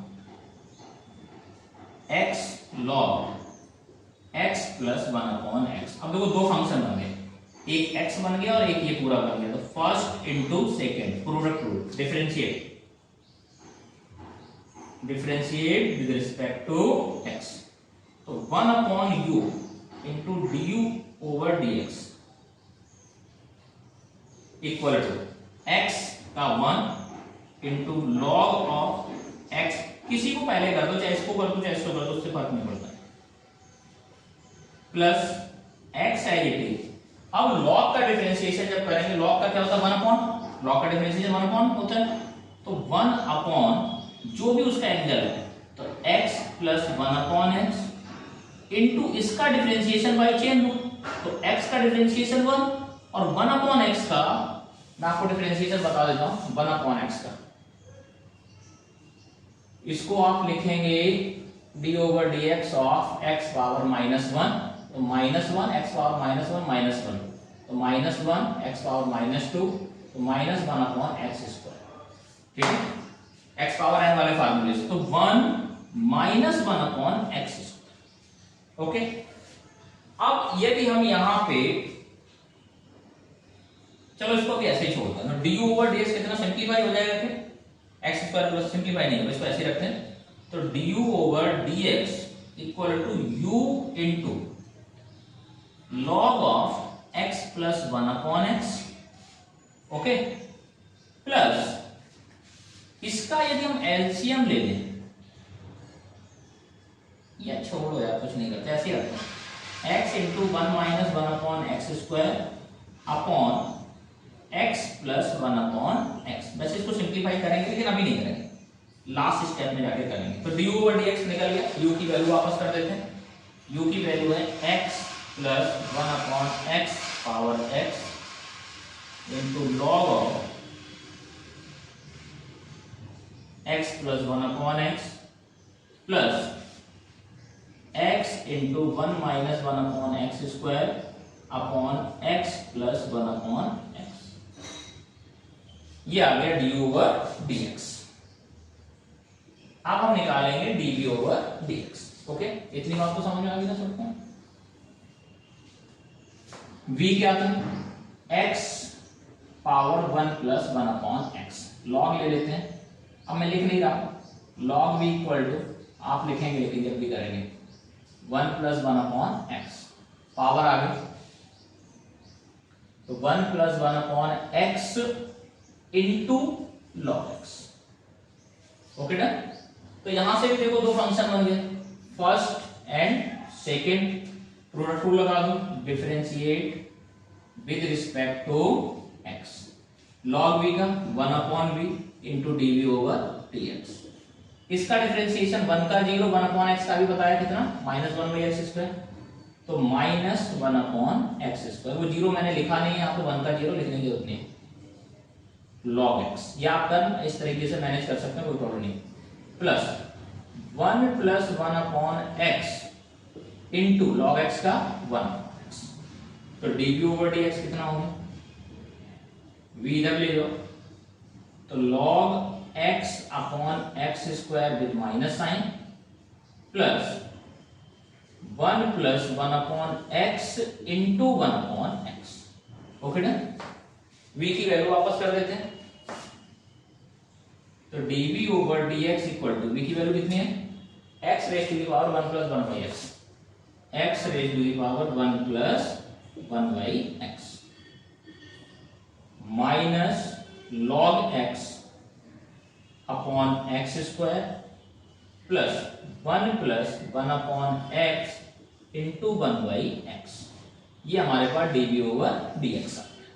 x log x plus 1 upon x। अब देखो दो फंक्शन बन गए, एक x बन गया और एक ये पूरा बन गया, तो first into second, product rule, differentiate with respect to x, तो 1 upon u into du over dx equal to x का 1 इंटू लॉग ऑफ x, किसी को पहले कर दो, चाहे इसको कर दो चाहे इसको कर दो, उससे फर्क नहीं पड़ता, plus x as it is. अब लॉग का डिफरेंशिएशन जब करेंगे, लॉग का क्या होता है 1 अपॉन, लॉग का डिफरेंशिएशन 1 अपॉन होता है, तो 1 अपॉन जो भी उसका एंगल है, तो x plus 1 upon x into इसका डिफरेंशिएशन बाय चेन रूल, तो x का डिफरेंशिएशन 1 और 1 अपॉन x का, मैं आपको डिफरेंशिएशन बता देता हूं, 1 अपॉन x का, इसको आप लिखेंगे d over dx of x power -1, तो -1 x पावर -1 -1, तो -1 x पावर -2, तो -1 अपॉन x स्क्वायर। ठीक है, x पावर n वाले फार्मूले से, तो 1 -1 अपॉन x स्क्वायर। ओके, अब यदि हम यहां पे, चलो इसको भी ऐसे ही छोड़ते हैं, तो du ओवर dx कितना सिंपलीफाई हो जाएगा, फिर x स्क्वायर प्लस सिंपलीफाई नहीं होगा, इसको ऐसे रखते हैं, तो du over dx equal to u into log of x plus 1 upon x, okay, plus इसका यदि हम एलसीएम ले लें, या छोड़ो यार कुछ नहीं करते, ऐसे ही रखते हैं, x into 1 minus 1 upon x square upon x plus 1 upon x। वैसे इसको सिंप्लीफाई करेंगे लेकिन अभी नहीं करेंगे, लास्ट स्टेप में जाके करेंगे। तो du ओवर dx निकल गया, u की वैल्यू वापस कर देते हैं, u की वैल्यू है x plus 1 upon x power x into log of x plus 1 upon x plus x into 1 minus 1 upon x square upon x plus 1 upon x। ये आ गया du ओवर dx। अब हम निकालेंगे dv ओवर dx। ओके, इतनी बात तो समझ में आ गई ना सबको। v क्या था, x power 1 plus 1 upon x, log ले लेते हैं। अब मैं लिख नहीं रहा, लॉग v इक्वल टू, आप लिखेंगे लेकिन जब भी करेंगे 1 प्लस 1 अपॉन x, पावर आ गई, तो 1 plus 1 upon x into log x। Okay done. तो यहां से भी देखो दो फंक्शन बन गए, first and second, product rule लगा दो, differentiate with respect to x, log v का 1 upon v into dv over dx। इसका डिफरेंशिएशन 1 का 0, 1 अपॉन x का भी बताया कितना, -1 बाई एक्स स्क्वायर, तो माइनस 1 अपॉन एक्स स्क्वायर, वो जीरो मैंने लिखा नहीं है यहाँ पे, 1 का जीरो लिखने की जरूरत नहीं, लॉग एक्स, या आप कर इस तरीके से मैनेज कर सकते हैं, कोई प्रॉब्लम नहीं, plus 1 plus 1 upon x into log x का 1, तो dv ओवर dx कितना हो गया, v इधर ले लो, तो log x upon x square with minus sine plus 1 plus 1 upon x into 1 upon x. Okay done, v की वैल्यू वापस कर देते हैं, तो dv over dx equal to v की वैल्यू कितनी है, x raise to the power 1 plus 1 by x, x raise to the power 1 plus 1 by x minus log x upon x square plus 1 plus 1 upon x into 1 by x, ये हमारे पास dv over dx आ गया।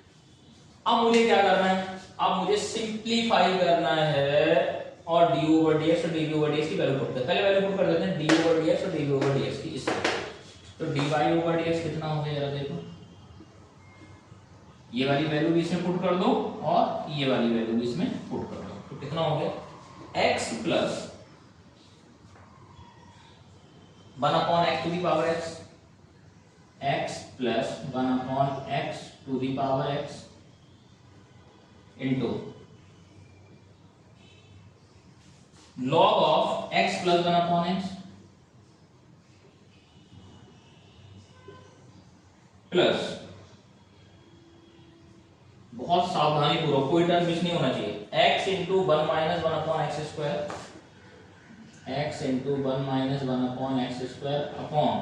अब मुझे क्या करना है, अब मुझे सिंप्लीफाई करना है और d ओवर dx और dv ओवर dx की वैल्यू पुट करते हैं, पहले वैल्यू पुट कर देते हैं d ओवर dx और dv ओवर dx की, इस तो dy ओवर dx कितना हो गया जरा देखो, ये वाली वैल्यू भी इसमें पुट कर दो और ये वाली वैल्यू भी इसमें पुट कर दो, तो कितना हो गया x plus 1 upon x to the power x, x plus 1 upon x to the power x into log of x plus 1 upon x plus, बहुत सावधानी पूर्वक, कोई टर्म मिस नहीं होना चाहिए, x into 1 minus 1 upon x square, x into 1 minus 1 upon x square upon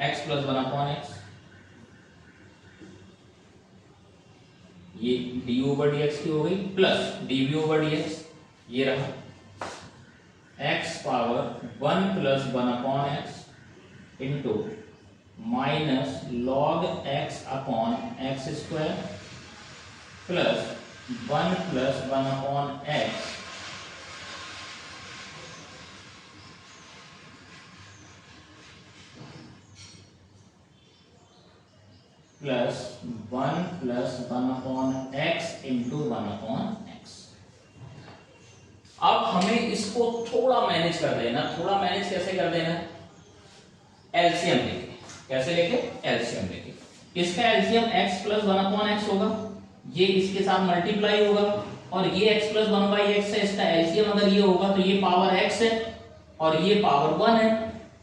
x plus 1 upon x, ये d over dx की हो गई, प्लस dv ओवर dx, ये रहा x power 1 plus 1 upon x into minus log x upon x square plus 1 plus 1 upon x plus 1 plus 1 upon x into 1 upon x. अब हमें इसको थोड़ा मैनेज कर देना, थोड़ा मैनेज कैसे कर देना, एलसीएम लेके, कैसे लेके, एलसीएम लेके, इसका LCM x plus 1 upon x होगा, ये इसके साथ मल्टीप्लाई होगा, और ये x प्लस 1 बाई एक्स है, इसका एलसीएम अगर ये होगा तो ये पावर x है और ये पावर 1 है,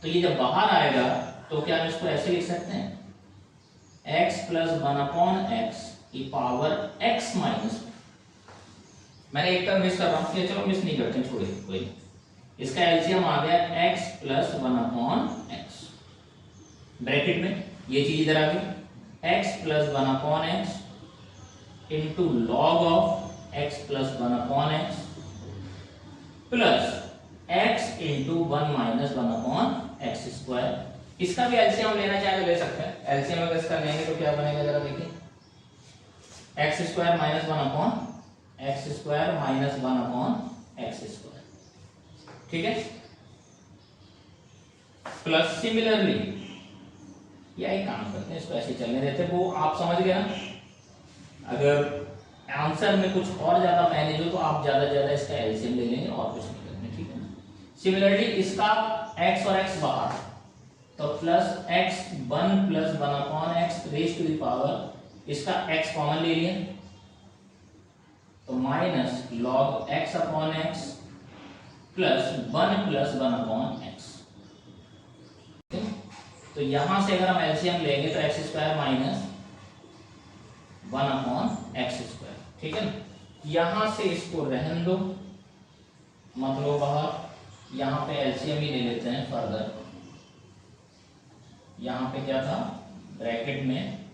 तो ये जब बाहर आएगा तो क्या हम इसको ऐसे लिख सकते हैं, x प्लस 1 अपॉन एक्स की पावर x माइनस, मैंने एक टर्म मिस कर रहा हूं, चलो मिस नहीं करते, छोड़िए कोई नहीं, इसका एलसीएम आ गया x plus 1 upon x, bracket में ये चीज इधर आ गई, x plus 1 upon x into log of x plus 1 upon x plus x into 1 minus 1 upon x square, इसका भी एलसीएम लेना चाहे तो ले सकते हैं, एलसीएम अगर इसका लेंगे तो क्या बनेगा जरा देखिए, x square minus 1 upon x square minus 1 upon x square, ठीक है, प्लस सिमिलरली या एक काम करते हैं, इसको ऐसे चलने देते हैं, वो आप समझ गए ना, अगर आंसर में कुछ और ज्यादा मैनेज हो तो आप ज्यादा ज्यादा इसका एलसीएम ले लेंगे और कुछ नहीं करना, ठीक है ना। सिमिलरली इसका x और x बाहर, तो plus x 1 plus 1 upon x raise to the power, इसका x कॉमन ले लिया, तो minus log x upon x plus 1 plus 1 upon x, तो यहां से अगर हम एलसीएम लेंगे तो x square minus 1 upon x square, ठीक है ना, यहां से इसको रहन दो, मतलब बाहर, यहां पे एलसीएम ही ले लेते हैं फर्दर, यहां पे क्या था ब्रैकेट में,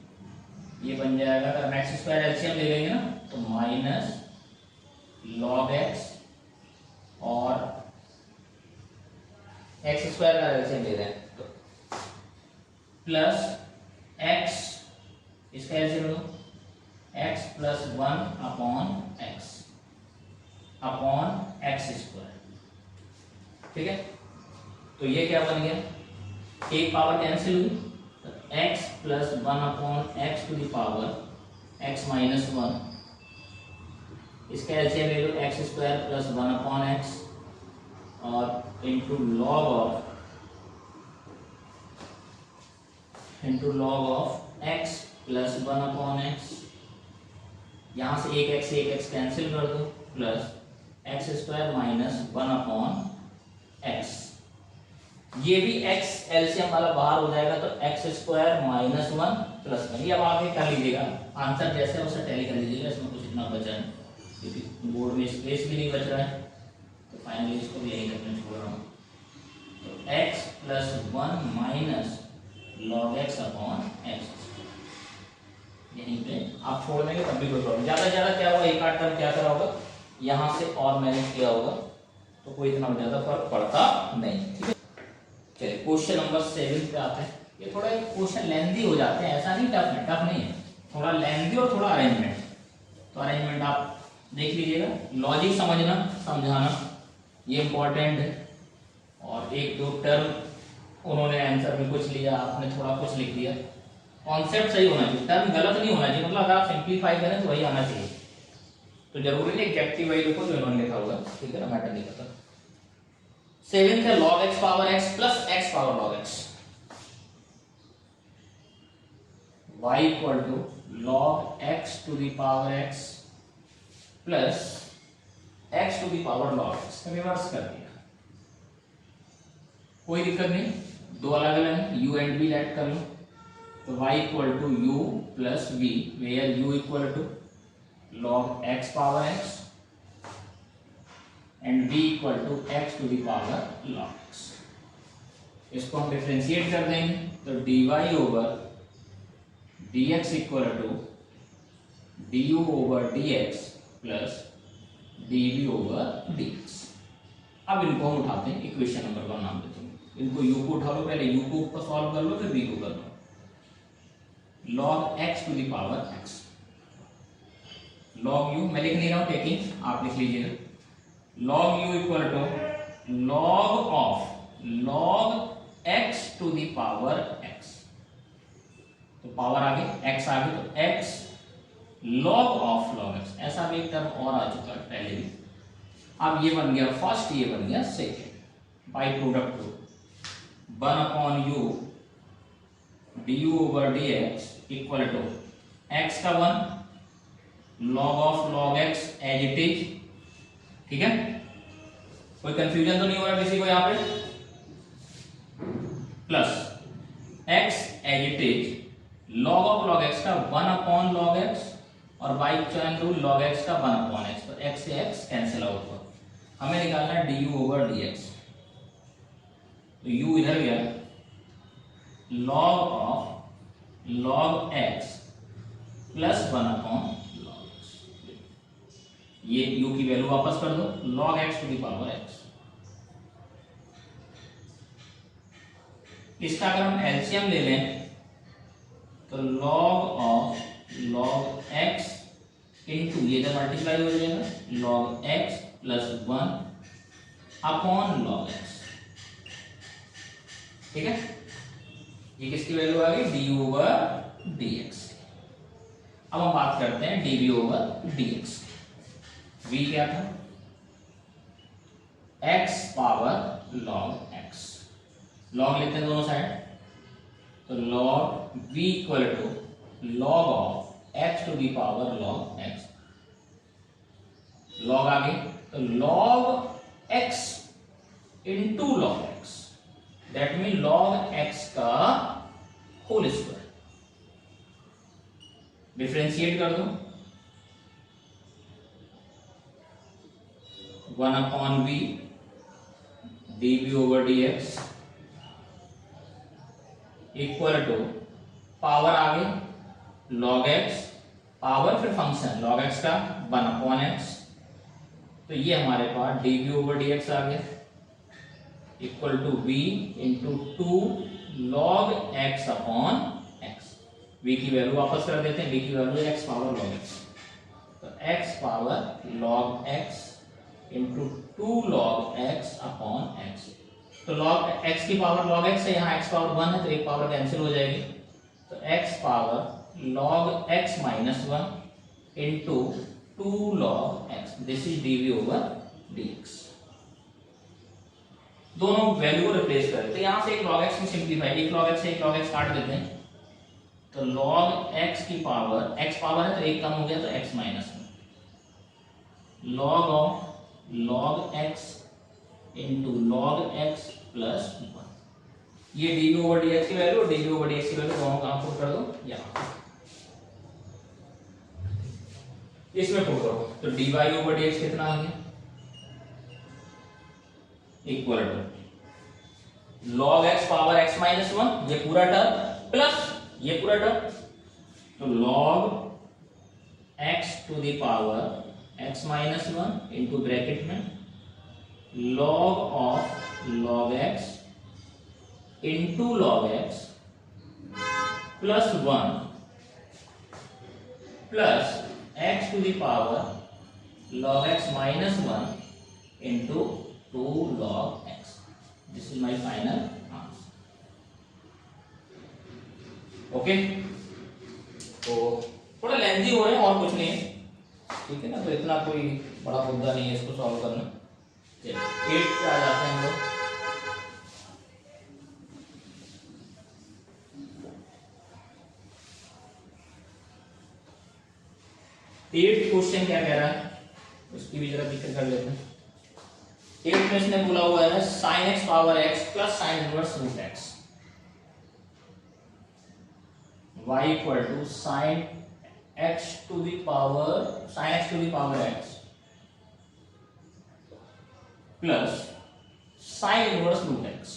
ये बन जाएगा, अगर एक्स स्क्वायर एलसीएम ले लेंगे ना तो माइनस लॉग एक्स और एक्स स्क्वायर का एलसीएम ले रहे हैं तो प्लस एक्स, इसका एलसीएम लो, X plus 1 upon X upon x square, ठीक है, तो ये क्या बन गया, एक पावर कैंसिल हुई, x plus 1/x to the power x minus 1, इसका एलसीएम ले लो x स्क्वायर प्लस 1/x और into log of x plus 1/x, यहाँ से एक x कैंसिल कर दो, plus x square minus 1/x, ये भी x एलसीएम वाला बाहर हो जाएगा तो x स्क्वायर माइनस 1 प्लस 1। ये अब आगे कर लीजिएगा, आंसर जैसे है उसे टैली कर लीजिएगा, इसमें कुछ इतना बचा है क्योंकि बोर्ड में स्पेस भी नहीं बच रहा है, तो फाइनली इसको भी यही करने छोड़ रहा हूँ। तो x plus 1 minus log x upon x, यहीं पे आप छोड़ देंगे तब भी कोई प्रॉब्लम, ज़्यादा से ज़्यादा क्या होगा, एक आध टर्म क्या करा होगा यहाँ से और मैनेज किया होगा, तो कोई इतना ज़्यादा फर्क पड़ता नहीं। ठीक है, चलिए क्वेश्चन नंबर 7 पे आते हैं। ये थोड़ा क्वेश्चन लेंदी हो जाते हैं, ऐसा नहीं टफ नहीं है, थोड़ा लेंदी और थोड़ा अरेंजमेंट, तो अरेंजमेंट आप देख लीजिएगा, लॉजिक समझना समझाना ये इंपॉर्टेंट है, और एक दो टर्म उन्होंने आंसर में कुछ लिया, आपने थोड़ा कुछ लिख दिया, कॉन्सेप्ट सही होना चाहिए, टर्म गलत नहीं होना चाहिए, मतलब अगर आप सिंप्लीफाई करें तो वही आना चाहिए, तो जरूरी नहीं एग्जैक्टली वही लिखो जो इन्होंने लिखा होगा, ठीक है ना, मैटर नहीं करता। 7 है log x power x plus x power log x, y equal to log x to the power x plus x to the power log x, reverse कर दिया, कोई दिक्कत नहीं, दो अलग अलग है, u एंड v ऐड कर लो, तो y equal to u plus v, where u equal to log x power x and v equal to x to the power log x। इसको हम डिफरेंशिएट कर देंगे तो dy over dx equal to du over dx plus dv over dx। अब इनको हम उठाते हैं, इक्वेशन नंबर 1 नाम देते हैं, इनको u को उठा लो, पहले u को ऊपर सॉल्व कर लो, फिर v को कर लो, log x to the power x, log u मैं लिख नहीं रहा हूं, टेकिंग आप लिख लीजिएगा, log u equal to log x to the power x, तो पावर आगे x आगे, तो x log of log x, ऐसा भी एक टर्म और आ चुका है पहले भी, अब ये बन गया फर्स्ट, ये बन गया second, by product to 1/u du over dx equal to x का 1 log of log x as it is, ठीक है, कोई कंफ्यूजन तो नहीं हो रहा किसी को यहाँ पे, plus x as it is log of log x का 1/log x और by chain rule log x का 1/x, तो x से x कैंसिल आउट हुआ, हमें निकालना है du ओवर dx, तो u इधर गया, log of log x plus 1/log x, ये u की वैल्यू वापस कर दो, log x to the power x, इसका अगर हम एलसीएम ले लें तो log of log x into ये जब मल्टीप्लाई हो जाएगा log x plus 1 upon log x, ठीक है, ये किसकी वैल्यू आ गई, du ओवर dx। अब हम बात करते हैं dv ओवर dx, v क्या था, x power log x, log लेते हैं दोनों साइड, तो log v equal to log of x to the power log x, log आगे तो log x into log x, that mean log x का whole square, differentiate कर दो, 1/v dv over dx equal to power आगे log x, power फिर function log x का 1/x, तो ये हमारे पास dv ओवर dx आ गया equal to v into 2 log x upon x, v की वैल्यू वापस कर देते हैं, v की value x power log x, तो x power log x into 2 log x upon x, तो log x की पावर log x है, यहाँ x पावर 1 है तो एक पावर कैंसिल हो जाएगी, तो x power log x minus 1 into 2 log x, this is dv over dx। दोनों वैल्यू को रिप्लेस करें तो यहां से एक log x में सिंप्लीफाई, एक log x से एक log x काट देते हैं तो log x की पावर, x पावर है तो एक कम हो गया तो x minus 1 log of log x into log x plus 1। ये dv ओवर dx की वैल्यू और dv ओवर dx की वैल्यू दोनों का पुट कर दो यहाँ, इसमें पुट करो तो dy ओवर dx कितना आ गया equal to log x power x minus 1 ये पूरा टर्म प्लस ये पूरा टर्म, तो log x to the power x minus 1 into bracket में log of log x into log x plus 1 plus x to the power log x minus 1 into 2 log x। This is my final answer. Okay, तो थोड़ा lengthy हो रहे हैं और कुछ नहीं है, ठीक है ना, तो इतना कोई बड़ा मुद्दा नहीं है इसको सॉल्व करना। चलिए 8 पे आ जाते हैं हम लोग। एट क्वेश्चन क्या कह रहा है उसकी भी जरा जिक्र कर लेते हैं। 8 में इसने बोला हुआ है sin x power x plus sin inverse root x y equal to sin x to the power x plus sin inverse root x।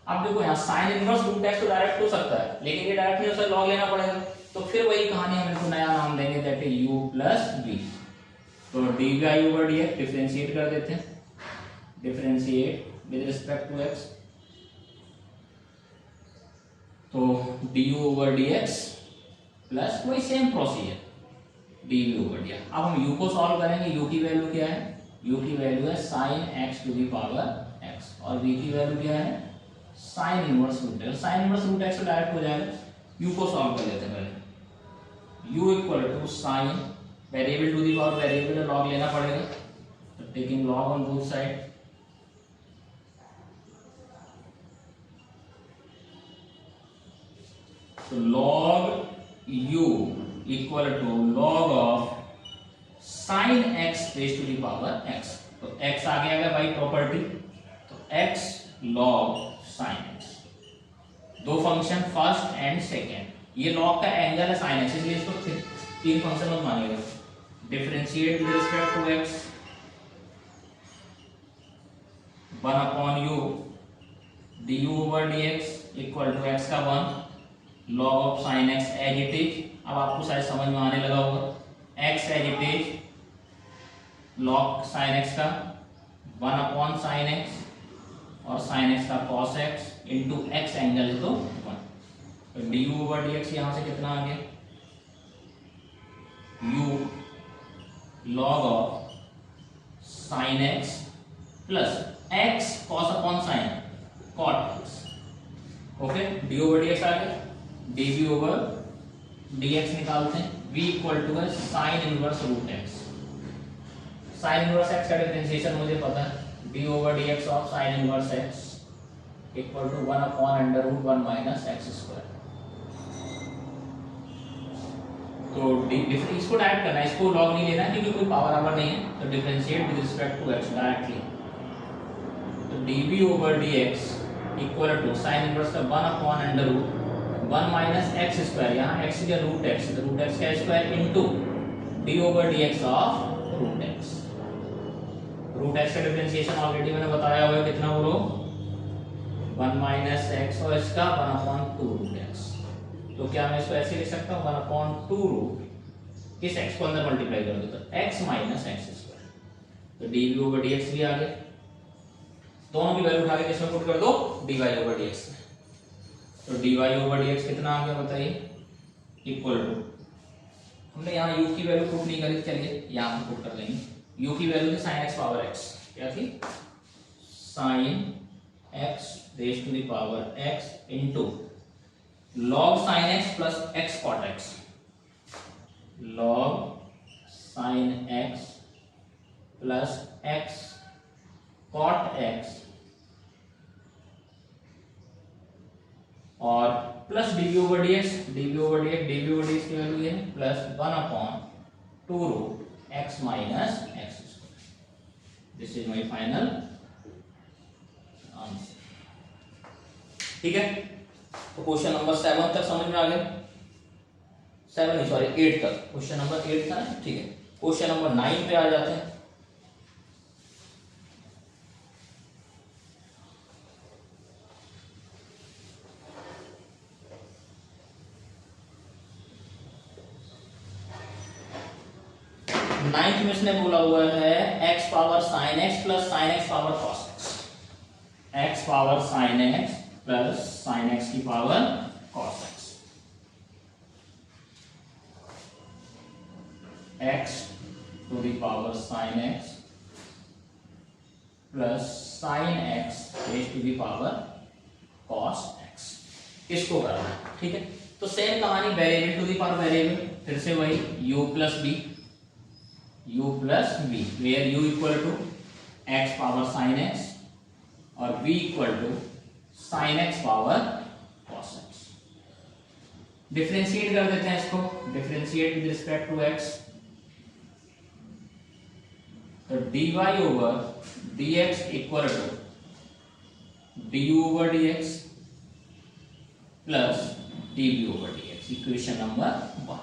अब देखो यहाँ sin इनवर्स रूट x तो डायरेक्ट हो सकता है लेकिन ये डायरेक्ट नहीं हो सकता, log लेना पड़ेगा, तो फिर वही कहानी हम इसको नया नाम देंगे that is u plus v। तो dy ओवर dx डिफरेंशिएट कर देते हैं, differentiate with respect to x, तो du ओवर dx प्लस वही same procedure dv over dx। अब हम u को सॉल्व करेंगे, u की वैल्यू क्या है, u की वैल्यू है sin x to the power x और v की वैल्यू क्या है sin inverse root x। sin inverse root x तो डायरेक्ट हो जाएगा, u को सॉल्व कर लेते हैं पहले। u equal to sin variable to the power variable log लेना पड़ेगा, तो taking log on both side, तो log u equal to log of sin x raise to the power x। तो x आ गया बाई प्रॉपर्टी, तो x log sin x। दो function first and second, ये log का एंगल है sin x, इसलिए इसको तीन फंक्शन मत मानिएगा। Differentiate with respect to x 1 upon u du over dx equal to x का 1 log of sin x as it is. अब आपको शायद समझ में आने लगा होगा, x as it is log sin x का 1 अपॉन sin x और sin x का cos x into x angle है तो 1, तो du ओवर dx यहाँ से कितना आ गया u log of sin x plus x cos upon sin cot x। Okay, d over dx आ गया, dv ओवर dx निकालते हैं, v इक्वल टू है sin inverse root x। sin inverse x का डिफरेंशिएशन मुझे पता है, d over dx of sin inverse x equal to 1 upon under root 1 minus x square. तो इसको डायरेक्ट करना है, इसको लॉग नहीं लेना है क्योंकि कोई पावर आवर नहीं है, तो differentiate with respect to x directly, तो dv over dx equal to sin inverse का 1 upon under root 1 minus x square, यहाँ x का रूट x, तो रूट x का square into d over dx of root x। Root x का differentiation already मैंने बताया हुआ है, कितना बोलो 1 माइनस एक्स और इसका 1 अपॉन 2 रूट x। तो क्या मैं इसको ऐसे लिख सकता हूँ 1 अपॉन 2 रूट इस x को अंदर मल्टीप्लाई कर दो तो x माइनस एक्स स्क्वायर, तो dv ओवर dx भी आ गया, दोनों की वैल्यू उठा के किसमें पुट कर दो dy ओवर dx में, तो dy ओवर dx कितना आ गया बताइए इक्वल टू, हमने यहाँ u की वैल्यू पुट नहीं करी, चलिए यहाँ हम पुट कर लेंगे, u की वैल्यू थी sin x पावर x, क्या थी sin X raise to the power x into log sine X plus X cot X, log sine X plus X cot X और plus DV over DX, DV over DX, DV over DX की value ये है plus 1/2 root X minus x square. This is my final answer. ठीक है, तो question number 7 तक समझ में आ गया, 7 नहीं सॉरी 8 तक, क्वेश्चन नंबर 8 था ना। ठीक है, क्वेश्चन नंबर 9 पे आ जाते हैं। नाइन्थ में इसने बोला हुआ है X power sine X plus sine x power cos X, X power sine X plus sine X की power cos X, X to the power sine X plus sine X raise to the power cos X, इसको करना है। ठीक है, तो same कहानी variable to the power variable, फिर से वही u plus B, u plus B, where u equal to x power sine x और v equal to sine x power cos x. Differentiate कर देते हैं इसको, differentiate with respect to x, तो dy over dx equal to du over dx plus dv over dx, equation number 1।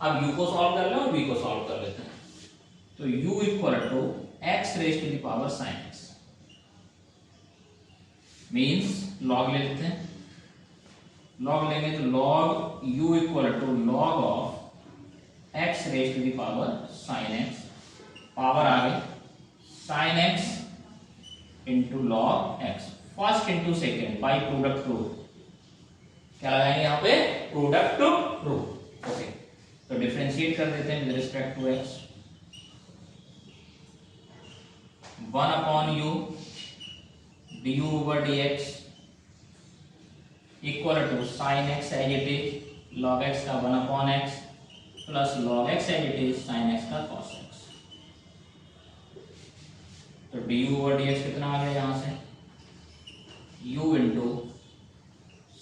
अब u को solve कर लो और v को सॉल्व कर लेते हैं, तो u equal to X raise to the power sine X, means log ले लेते हैं, लॉग लेंगे तो log u equal to log of X raise to the power sine x, power आ गई sine x into log X, first into second by product rule, क्या लगाएंगे यहाँ पे प्रोडक्ट रूल। ओके, तो डिफरेंशिएट कर देते हैं with respect to X, 1/u du over dx equal to sine x as it is log x का 1/x plus log x as it is sine x का कॉस एक्स, तो du over dx कितना आ गया यहाँ से u into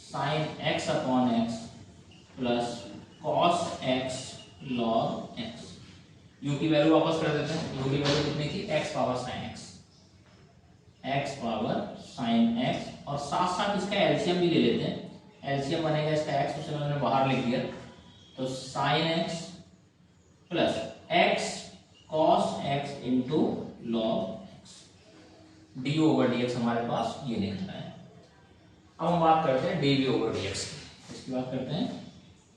sine X upon x plus cos x log x, u की value वापस कर देते हैं, u की वैल्यू कितनी थी x power sine x, x power sine x, और साथ साथ इसका एलसीएम भी ले लेते हैं, एलसीएम बनेगा इसका x, उसे मैंने बाहर लिख दिया, तो sine x plus x cos x into log x, d over dx हमारे पास ये निकलता है। अब हम बात करते हैं dv ओवर dx, इसकी बात करते हैं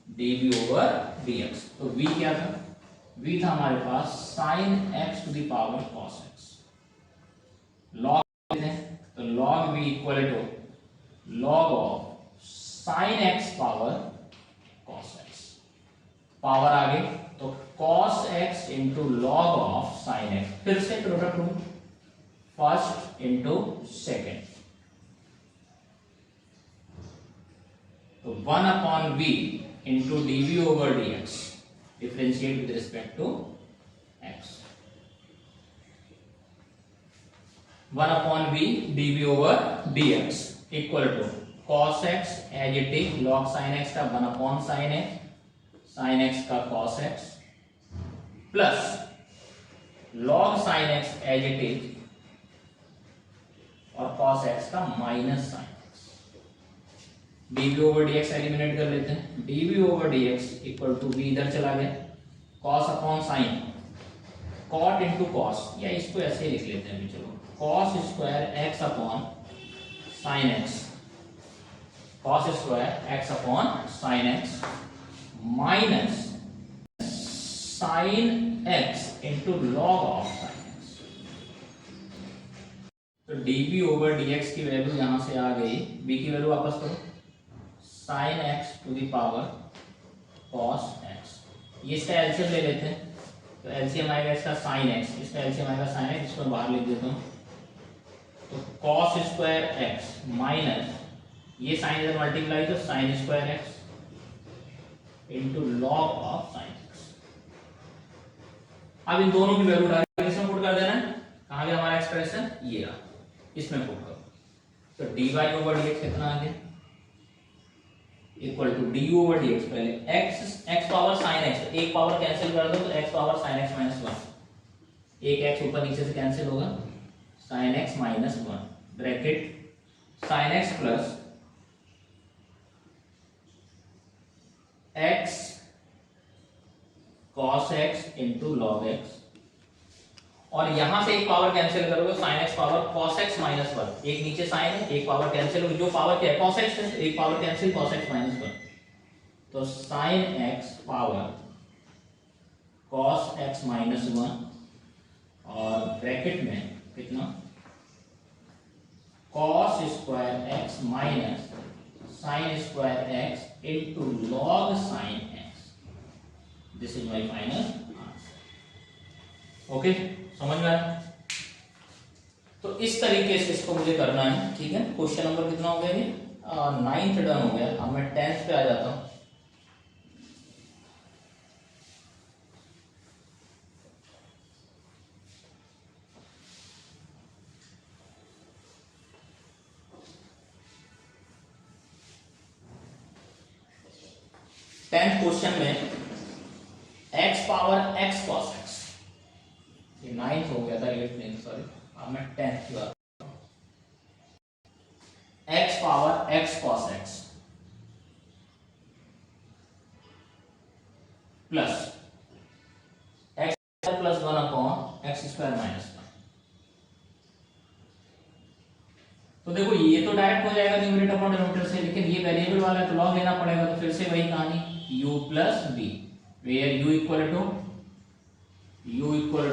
dv ओवर dx, तो v क्या था, v था हमारे पास sine x to the power cos x, log तो log v equal to log of sine x power cos x, power आ गई तो cos x into log of sine x, फिर से product rule, first into second, तो 1/v into dv over dx, differentiate with respect to x, 1/v dv over dx equal to cos x as it is log sin x का 1/sin x, sin x का cos x plus log sin x as it is और cos x का minus sin x, dv over dx eliminate कर लेते हैं, dv over dx equal to v इधर चला गया, cos upon sin, cot into cos, या इसको ऐसे ही लिख लेते हैं, चलो cos square x upon sin x, cos square x upon sin x minus sin x into log of sin x, तो dv ओवर dx की वैल्यू यहां से आ गई, v की वैल्यू वापस करो, sin x to the power cos x, ये इसका एलसीएम ले लेते हैं, तो एलसीएम आएगा इसका sin x, इसका एलसीएम आएगा sin x, इसको बाहर लिख देता हूं, तो cos स्क्वायर एक्स माइनस ये साइन इधर मल्टीप्लाई तो sine square x into log of sine x. अब इन दोनों की वैल्यू डायरेक्ट इसमें पुट कर देना है। कहां गया हमारा एक्सप्रेशन, ये रहा, इसमें पुट करो। तो dy ओवर dx कितना आ गया, equal to du over dx, पहले x पावर sin x, एक पावर कैंसिल कर दो तो x power sin x minus 1, एक x ऊपर नीचे से कैंसिल होगा, sin x minus 1 bracket sin x plus x cos x into log x, और यहां से एक पावर कैंसिल करोगे sin x power cos x minus 1, एक नीचे sin है, एक पावर कैंसिल होगी, जो पावर क्या है cos x है, एक power cancel cos x minus 1, तो sin x power cos x minus 1 और ब्रैकेट में कितना cos square x minus sin square x into log sin x। This is my final answer. Okay, समझ में आया? तो इस तरीके से इसको मुझे करना है, ठीक है। क्वेश्चन नंबर कितना हो गया ये, 9th डन हो गया। अब मैं 10th पे आ जाता हूं। टेंथ क्वेश्चन में x power x cos x, ये 9th हो गया था, 8th नहीं, सॉरी, अब मैं 10th की बात, x power x cos x plus x square plus 1 upon x square minus 1। तो देखो ये तो डायरेक्ट हो जाएगा न्यूमरेटर अपॉन डिनोमिनेटर से, लेकिन ये वेरिएबल वाला है तो लॉग लेना पड़ेगा। तो फिर से वही कहानी, u plus b, where u equal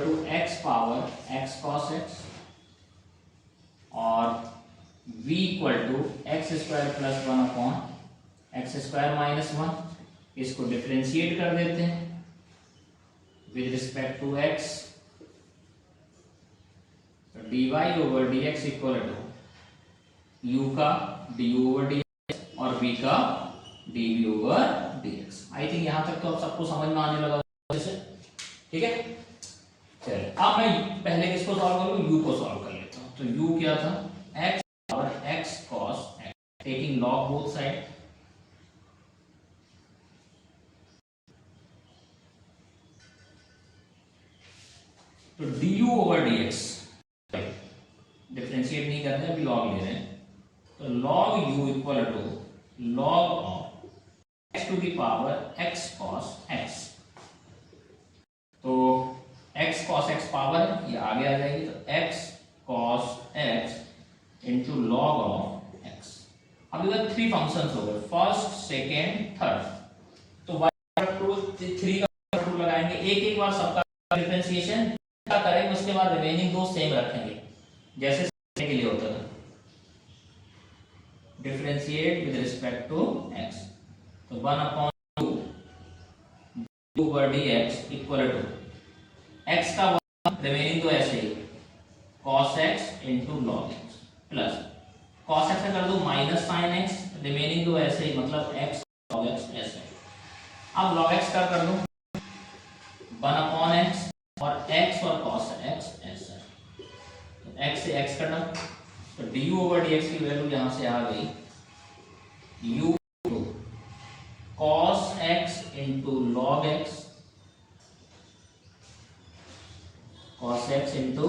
to x power x cos x और v equal to x square plus 1 upon x square minus 1। इसको डिफरेंशिएट कर देते हैं विद रिस्पेक्ट टू x, तो dy over dx equal to u का du over dx और v का dv over dx। I think यहां तक तो अब सबको समझ में आने लगा जैसे, ठीक है। चलिए अब मैं पहले किसको सॉल्व करूं, u को सॉल्व कर लेता हूं। तो u क्या था, x power x cos x, taking log both side, तो du ओवर dx, डिफरेंशिएट नहीं कर रहे हैं, अभी log ले रहे हैं, तो log u equal to log of x to the power x cos x। तो x cos x पावर ये आगे आ जाएगी, तो x cos x into log of x। अब इधर 3 फंक्शंस हो गए, फर्स्ट सेकेंड थर्ड, तो y3 का रूल लगाएंगे, एक एक बार सबका डिफरेंशिएशन करेंगे, उसके बाद रिमेनिंग दो सेम रखेंगे जैसे के लिए होता था, differentiate with respect to x। तो 1 upon 2 over dx equal to x का 1, रिमेनिंग तो ऐसे ही cos x into log x plus cos x कर दो माइनस sin x, रिमेनिंग तो ऐसे ही, मतलब x log x ऐसे। अब log x का कर दो 1 अपॉन x और x और cos x ऐसे, तो x से x करना, तो du ओवर dx की वैल्यू यहां से आ गई u cos x into log x, cos x into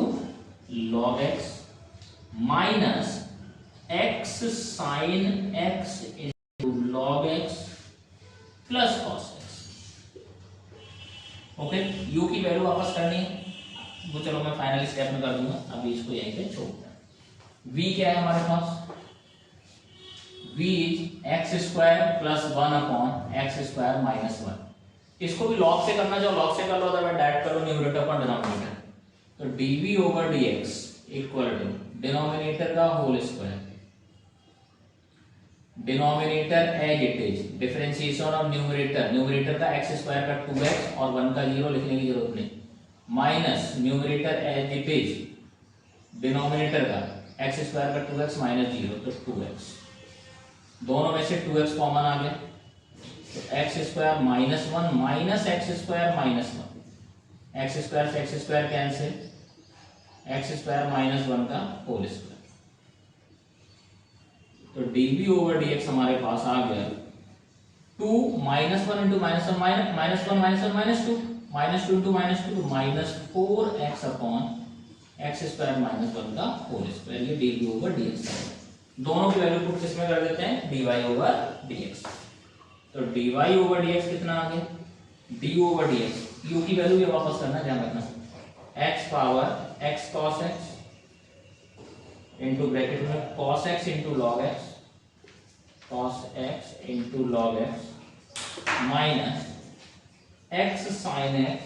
log x minus x sin x into log x plus cos x। Okay, u की वैल्यू वापस करनी है, वो चलो मैं फाइनल स्टेप में कर दूंगा, अभी इसको यहीं पे छोड़ दें। v क्या है हमारे पास, v is x square plus 1 upon x square minus 1। इसको भी लॉग से करना, जो लॉग से कर लो, अदरवाइज डायरेक्ट करो न्यूमरेटर अपॉन डिनोमिनेटर। तो dv over dx equal to denominator का whole square, denominator as it is, differentiation of numerator, numerator का x स्क्वायर का 2x और 1 का 0 लिखने की जरूरत नहीं, minus numerator as it is denominator का एक्स स्क्वायर का 2x माइनस 0 तो 2x, दोनों में से 2x कॉमन आ गया तो x square minus 1 minus x square minus 1, X square से X square cancel, X square minus 1 का होल स्क्वायर। तो dv ओवर dx हमारे पास आ गया 2 minus 1 into minus 1 minus 1 minus 1 minus 2 into minus 2 minus 4x upon x square minus 1 का whole square, ये dv over dx है। दोनों की वैल्यू पुट किसमें कर देते हैं, dy ओवर dx। तो dy ओवर dx कितना आ गया, d ओवर dx, u की वैल्यू ये वापस करना, ध्यान रखना, x power x cos x into bracket में cos x into log x, cos x into log x minus x sin x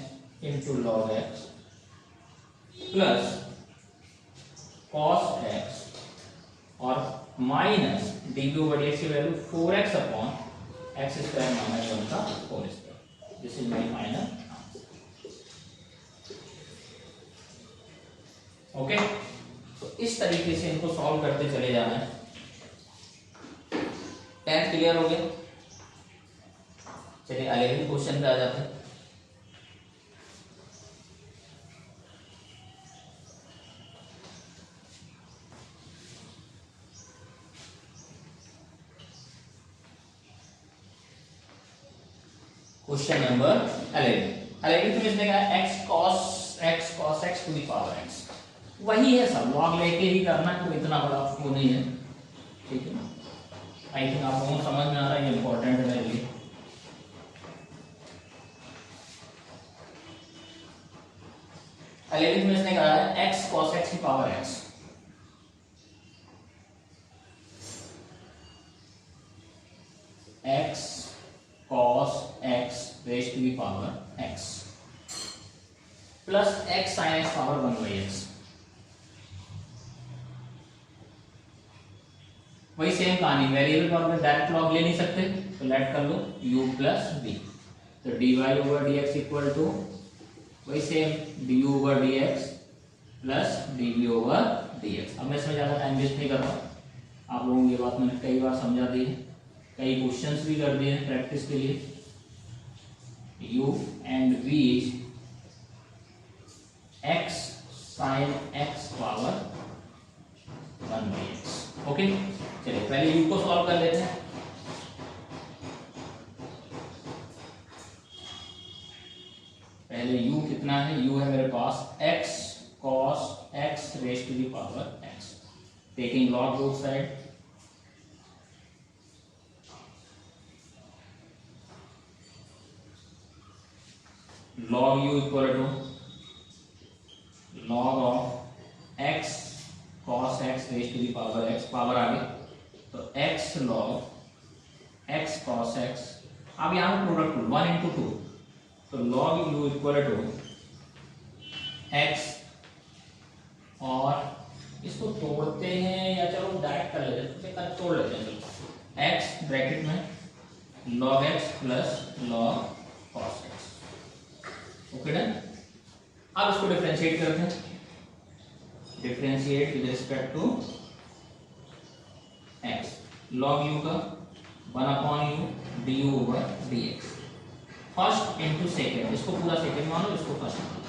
into log x plus cos x और minus dv over dx की value 4x upon x square minus 1 का whole square. This is my final answer. Okay, तो इस तरीके से इनको solve करते चले जाना है। 10 क्लियर हो गया। चलिए 11 क्वेश्चन पे आ जाते हैं। क्वेश्चन नंबर 11 में इसने कहा x cos x to the power x, वही है सब, लॉग लेके ही करना है, कोई इतना बड़ा वो नहीं है, ठीक है। आई थिंक आप लोगों को समझ में आ रहा है, ये इंपॉर्टेंट है मेरे लिए। अलेविथ में इसने कहा है x cos x की power x, x cos x raise to the power x plus x sin x power 1/x। वही सेम कहानी, वेरिएबल पावर में डायरेक्ट लॉग ले नहीं सकते तो लेट कर लो u प्लस v, तो dy over dx equal to वही same du over dx plus dv over dx। अब मैं इसमें ज़्यादा टाइम वेस्ट नहीं कर रहा, आप लोगों को ये बात मैंने कई बार समझा दी है, कई क्वेश्चंस भी कर दिए हैं प्रैक्टिस के लिए। u and v x sin x power 1/x। Okay, चलिए पहले u को सॉल्व कर लेते हैं। पहले u कितना है, u है मेरे पास x cos x raise to the power x, taking log both side, log u equal to log of x cos x raise to the power x, power आ गई तो x log x cos x। अब यहाँ पे product 1 into 2, तो log u equal to x, और इसको तोड़ते हैं या चलो डायरेक्ट कर लेते हैं, तोड़ लेते हैं, चलो x ब्रैकेट में log x plus log cos x। Okay done. अब इसको डिफरेंशिएट करते हैं, differentiate with respect to x, log u का 1/u du over dx, first into second, इसको पूरा सेकेंड मानो, इसको फर्स्ट मानो,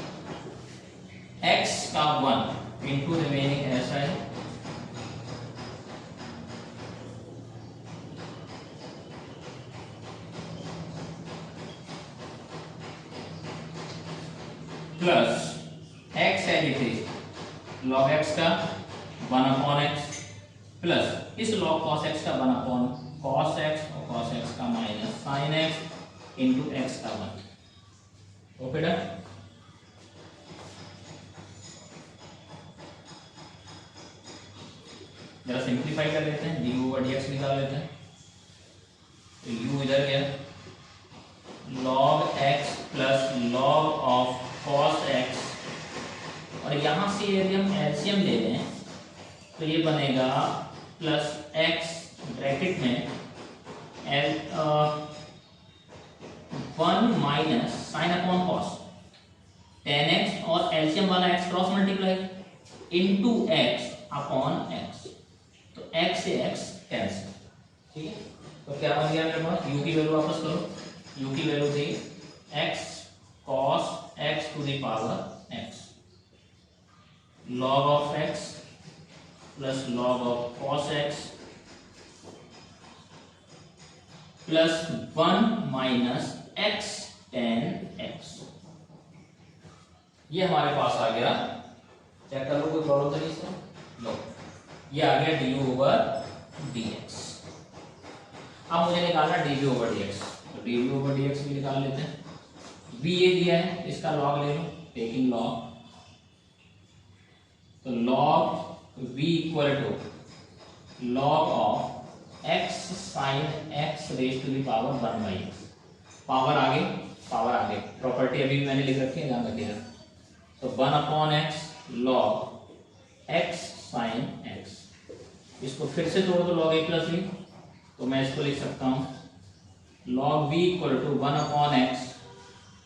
x का 1 इंटू रिमेनिंग ऐसा है प्लस x है लिखे log x का 1/x प्लस इस log cos x का 1/cos x और cos x का minus sin x into x का 1। Okay done. जरा सिंप्लीफाई कर लेते हैं, du ओवर dx निकाल लेते हैं, तो u इधर गया log x plus log of cos x, और यहाँ से यदि हम एलसीएम ले लें तो ये बनेगा प्लस x ब्रैकेट में l 1 minus sine upon cos, tan x और एलसीएम वाला x cross multiply into x upon x, तो एक्स से एक्स कैंसिल, ठीक है। तो क्या बन गया मेरे पास, यू की वैल्यू वापस करो, यू की वैल्यू थी x cos x to the power x, log of x plus log of cos x plus 1 minus x tan x. ये हमारे पास आ गया, चेक कर लो कोई प्रॉब्लम तो नहीं इसमें, लो ये आ गया डी ओवर डी एक्स। अब मुझे निकालना D B over D x, तो D B over D X भी निकाल लेते हैं। बी ए दिया है, इसका लॉग ले लो, टेकिंग लॉग, तो log v equal to log of x sign x raise to the power 1 by x, power आगे प्रॉपर्टी अभी भी मैंने लिख रखी है, ध्यान रखिएगा। तो 1 upon x log x sign x, इसको फिर से तोड़ दो लॉग a प्लस v, तो मैं इसको लिख सकता हूं log v equal to 1 upon x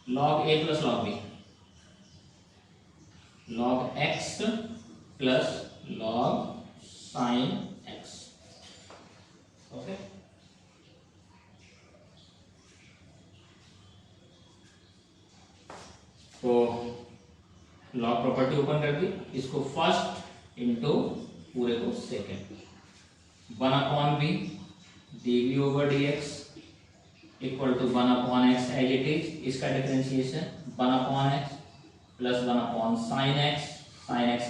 log a plus log v, log x plus log sine x, okay. तो लॉग प्रॉपर्टी ओपन कर दी, इसको फर्स्ट इंटू पूरे को second, 1 upon B D we over D x equal to 1 upon X as it is, इसका differentiation 1 upon x plus 1 upon sine x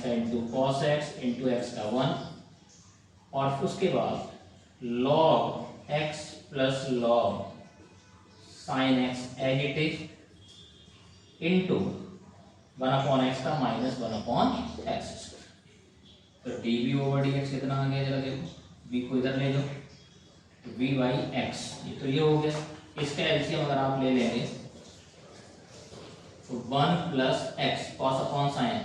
का into cos x into x का 1, और उसके बाद log x plus log sine x as it is into 1 upon x का minus 1 upon x square. तो d we over D x कितना आ गया, जरा देखो, v को इधर ले दो, v बाई एक्स, ये तो ये हो गया। इसका एलसीएम अगर आप ले लेंगे तो 1 plus x cos upon sine,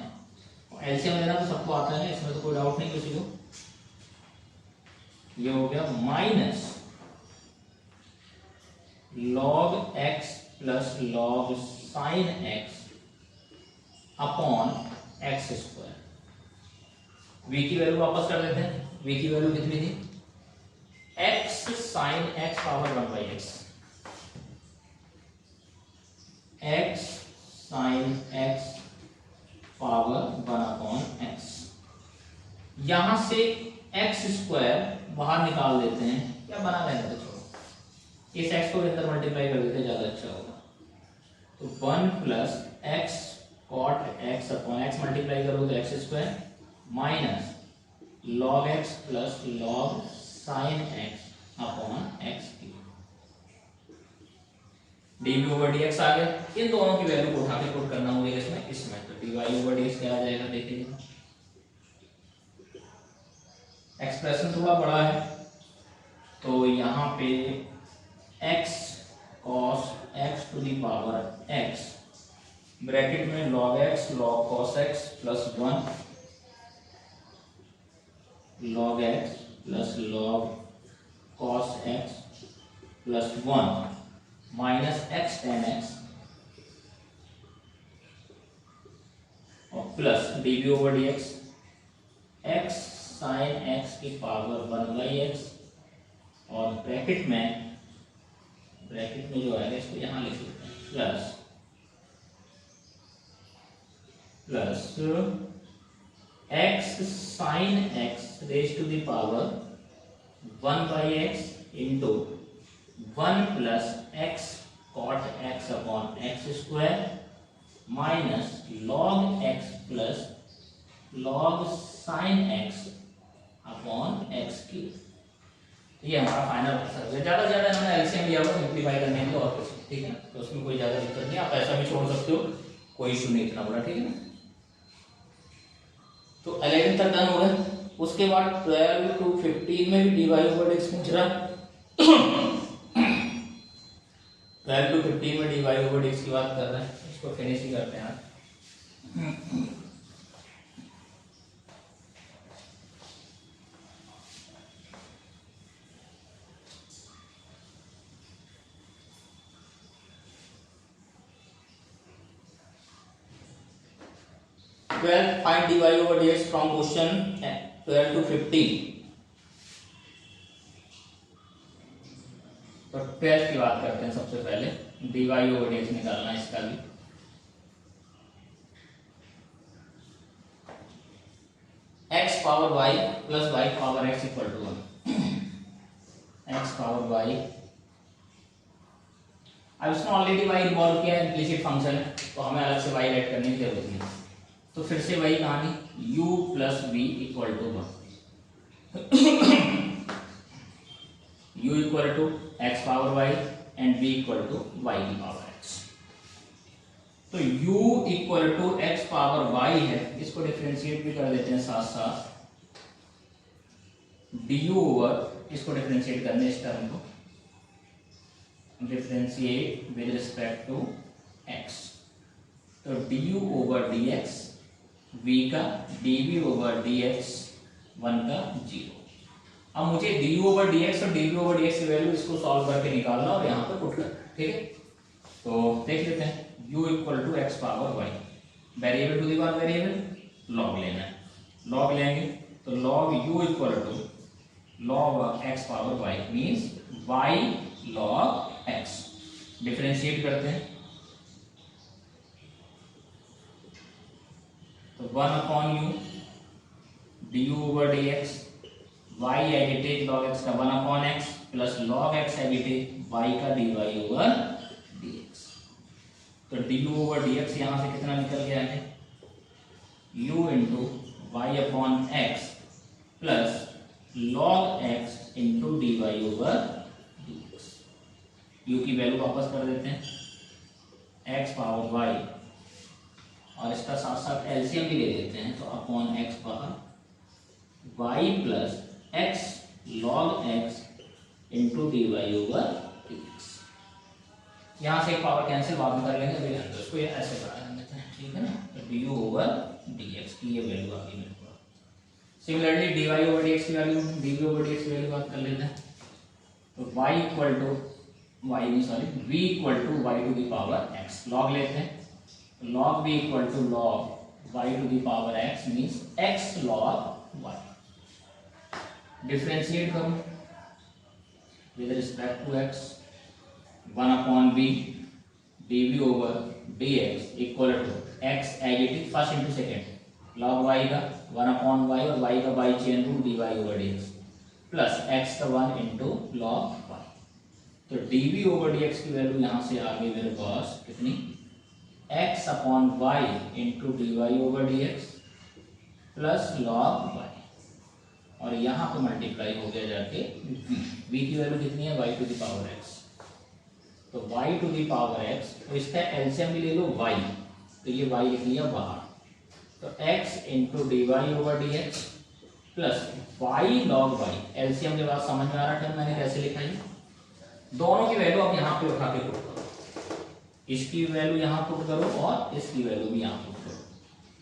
LCM लेना तो सबको आता है, इसमें तो कोई डाउट नहीं किसी को। ये हो गया minus log x plus log sine X upon x square. v की वैल्यू वापस कर देते हैं, v की वैल्यू कितनी थी, x sign x power 1 by x, x sign x power 1 upon x. यहां से x स्क्वायर बाहर निकाल देते हैं, या बना लेते हैं, छोड़ो, इस x को अंदर मल्टीप्लाई कर देते, ज्यादा अच्छा होगा। तो 1 plus X cot X upon X multiply करो तो x square minus log x plus log sine X upon X की, D we over D X आ गया। इन दोनों की वैल्यू को उठा के पुट करना होगा इसमें, तो d y over D x क्या आ जाएगा, देखिए एक्सप्रेशन थोड़ा बड़ा है, तो यहाँ पे x cos x to the power x bracket में log x log cos x plus 1 log x plus log cos x plus 1 minus x tan x और plus d we over D x, x sign x की power 1 by x, और bracket में जो है इसको यहाँ लिख लेते हैं plus x sign x raise to the power 1 by x into 1 plus x cot x upon x square minus log x plus log sine x upon X की। ये हमारा फाइनल आंसर है। ज्यादा से ज्यादा हमने एलसीएम लिया हुआ सिंपलीफाई करने के लिए, और कुछ, ठीक है ना, तो उसमें कोई ज्यादा दिक्कत नहीं, आप ऐसा भी छोड़ सकते हो, कोई इशू नहीं इतना बड़ा, ठीक है ना। तो 11 तक डन हो गए। उसके बाद 12 to 15 में भी डी वाई ओवर एक्स पूछ रहा है। 12 to 15 में डी वाई ओवर एक्स की बात कर रहे हैं, इसको फिनिश ही करते हैं। 12 find dy over dx from question 12 to 15। तो 12 की बात करते हैं। सबसे पहले dy over dx निकालना है इसका भी। x power y plus y power x equal to 1। x power y, अब इसमें ऑलरेडी y इन्वॉल्व किया है, इम्प्लिसिट फंक्शन है, तो हमें अलग से y ऐड करने की जरूरत नहीं। तो फिर से वही कहानी, u plus v equal to 1। u equal to x power y and v equal to y की पावर x। तो u equal to x power y है, इसको डिफरेंशिएट भी कर देते हैं साथ साथ। du ओवर, इसको डिफरेंशिएट करने इस टर्म को differentiate with respect to x। तो du ओवर dx v का, dv ओवर dx 1 का 0। अब मुझे du ओवर dx और dv ओवर dx की वैल्यू इसको सॉल्व करके निकालना और यहाँ पर पुट करना, ठीक है। तो देख लेते हैं, u equal to x power y, variable to the power variable log लेना है, लॉग लेंगे तो log u equal to log x power y means y log x। Differentiate करते हैं तो 1 upon U du over dx, y एडिटेज log x का 1 upon x plus log x एडिटेज y का dy ओवर dx। तो du ओवर dx यहां से कितना निकल गया है, u into y upon x plus log x into dy over dx। u की वैल्यू वापस कर देते हैं, x पावर y और इसका साथ साथ एलसीएम भी ले लेते हैं, तो upon x power y plus x log x into dy over dx। यहाँ से एक पावर कैंसिल बाद में कर लेंगे, अभी इसको ये ऐसे बना लेते हैं, ठीक है ना। तो du ओवर dx की ये वैल्यू आ गई मेरे पास। सिमिलरली dy ओवर dx की वैल्यू, dv ओवर dx की वैल्यू बात कर लेते हैं। तो y equal to v equal to y to the power x, log लेते हैं, log v equal to log y to the power x means x log y। Differentiate करो with respect to x, 1 upon v dv over dx equal to x as it is first into second, log y का 1 upon y और y का by chain root dy over dx plus x का 1 into log y। तो dv over dx की वैल्यू यहाँ से आ गई मेरे पास कितनी, x upon y into dy over dx plus log y, और यहाँ पे मल्टीप्लाई हो गया जाके v की वैल्यू कितनी है, y to the power x। तो y to the power x, तो इसका एलसीएम भी ले लो y, तो ये y लिख लिया बाहर, तो x into dy over dx plus y log y। LCM के बाद समझ में आ रहा टर्म मैंने कैसे लिखा है, दोनों की वैल्यू अब यहाँ पे उठा के पुट करो, इसकी वैल्यू यहाँ पुट करो और इसकी वैल्यू भी यहाँ पुट करो,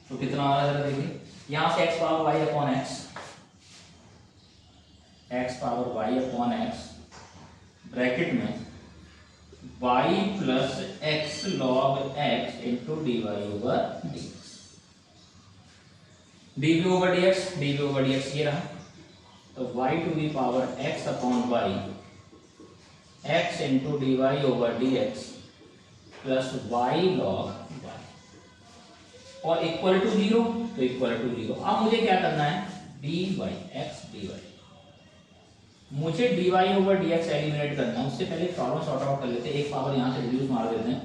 तो कितना आ रहा है देखिए, यहाँ से x power y upon x power y upon x bracket में y plus x log x into dy over dx, dv over dx ये रहा। तो y to the power x upon y x into dy over dx plus y log y और equal to 0, तो equal to 0। अब मुझे क्या करना है, dy x dy, मुझे dy ओवर dx एलिमिनेट करना है। उससे पहले प्रॉब्लम सॉर्ट आउट कर लेते हैं, एक पावर यहाँ से रिड्यूस मार देते हैं,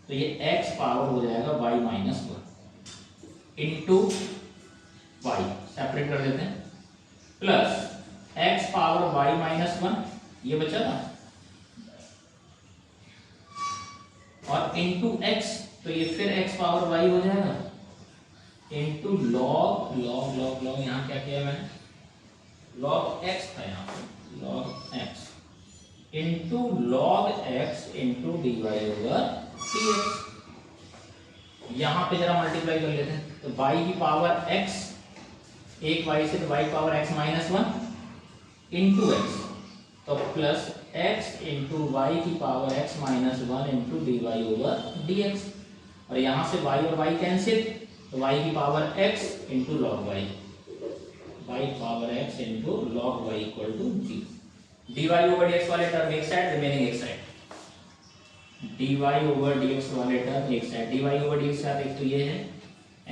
तो ये x पावर हो जाएगा y minus 1 into y, separate कर देते हैं, plus x power y minus 1 ये बचा ना, और इंटू x, तो ये फिर x पावर y हो जाएगा into log log log log, यहाँ क्या किया मैंने, लॉग x था यहाँ पे, log x into log x into dy over dx। यहाँ पे जरा मल्टीप्लाई कर लेते हैं, तो y की पावर x, एक y से, तो y power x minus 1 into x, तो प्लस x इंटू वाई की power x minus 1 into dy over dx, और यहाँ से y और y कैंसिल, तो y की power x into log y, y power x into log y equal to g। dy over dx वाले term एक side, remaining एक side, dy over dx वाले टर्म एक साइड, dy ओवर dx का एक तो ये है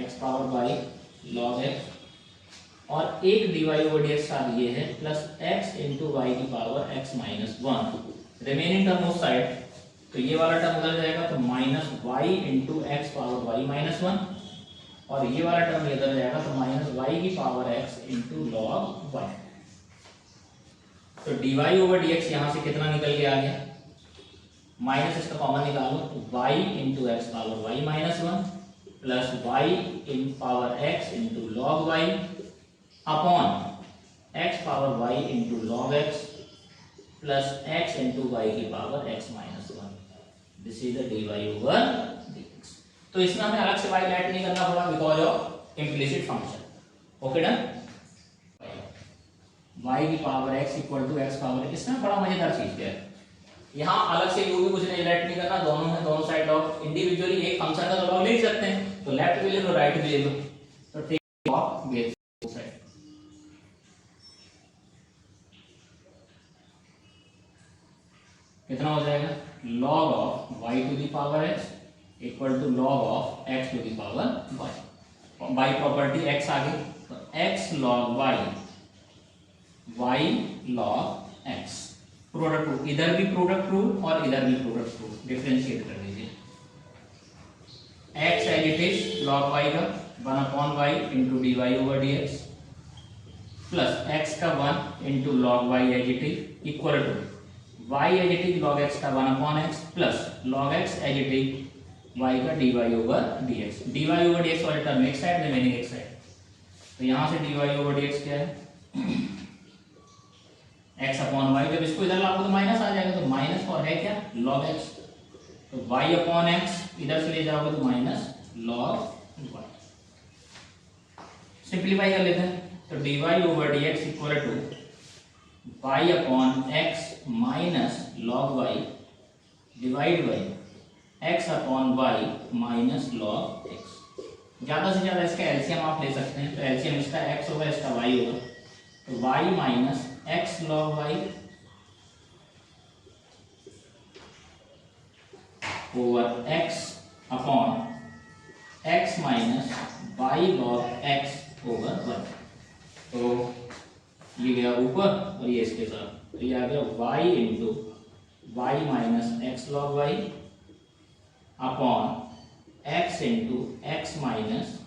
x power y log x, और एक dy ओवर dx का ये है प्लस x इंटू वाई की power x minus 1। Remaining term उस साइड, तो ये वाला टर्म उधर जाएगा तो minus y into x power y minus 1, और ये वाला टर्म इधर जाएगा तो माइनस वाई की power x into log y। तो dy ओवर dx यहाँ से कितना निकल के आ गया, माइनस इसका कॉमन निकालो तो y into x power y minus 1 plus y in power x into log y upon x power y into log x plus x into y की power x minus 1। This is the dy over dx। तो इसमें हमें अलग से y add नहीं करना पड़ा because of implicit function. Okay done. y की power x equal to x power, इसमें बड़ा मजेदार चीज क्या है, यहाँ अलग से यू भी कुछ नहीं ऐड नहीं करना, दोनों है दोनों साइड ऑफ इंडिविजुअली एक फंक्शन का तो लॉग ले सकते हैं, तो लेफ्ट भी ले लो राइट भी ले लो, तो टेक ऑफ बोथ साइड। कितना हो जाएगा, log of y to the power x equal to log of x to the power y। By property x आ गई तो x log y, y log x, product rule, इधर भी product rule और इधर भी प्रोडक्ट रूल, डिफरेंशिएट कर दीजिए। x as it is log y का 1 upon y into dy over dx plus x का 1 into log y as it is equal to y as it is log x का 1 upon x plus log x as it is y का dy over dx। dy over dx वाले term एक side, remaining एक side, तो यहाँ से dy over dx क्या है x अपॉन y, जब इसको इधर लाओगे तो माइनस आ जाएगा, तो माइनस और है क्या log x, तो y अपॉन x इधर से ले जाओगे तो माइनस log y। सिंप्लीफाई कर लेते हैं, तो dy over dx equal to y upon x minus log y divide by x upon y minus log x। ज्यादा से ज्यादा इसका एलसीएम आप ले सकते हैं, तो एलसीएम इसका x होगा इसका y होगा, तो y minus x log y over x upon x minus y log x over y। तो ये गया ऊपर और ये इसके साथ, तो ये आ गया y into y minus x log y upon x into x minus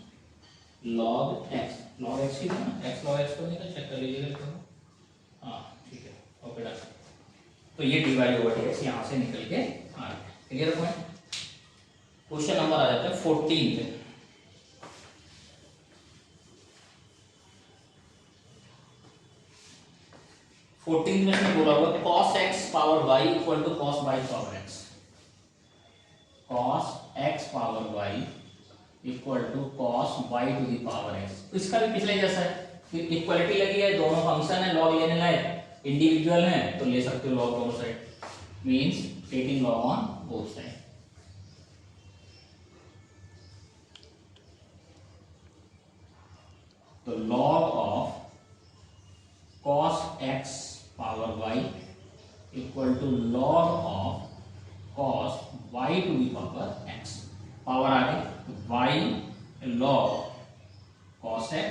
log x. Log x ही था ना, एक्स लॉग एक्स को नहीं, तो चेक कर लीजिएगा। हाँ ठीक है, ओके डन। तो ये dy ओवर dx यहाँ से निकल के आ गया। Clear point. क्वेश्चन नंबर आ जाता है 14 पे। 14 में इसमें बोला हुआ cos x power y equal to cos y power x। cos x power y equal to cos y to the power x। तो इसका भी पिछले जैसा है, इक्वलिटी लगी है, दोनों फंक्शन है, लॉग लेने लायक इंडिविजुअल है तो ले सकते हो लॉग दोनों side, means taking log on both side. तो log of cos x power y equal to log of cos y to the power x। Power आ गई y log cos x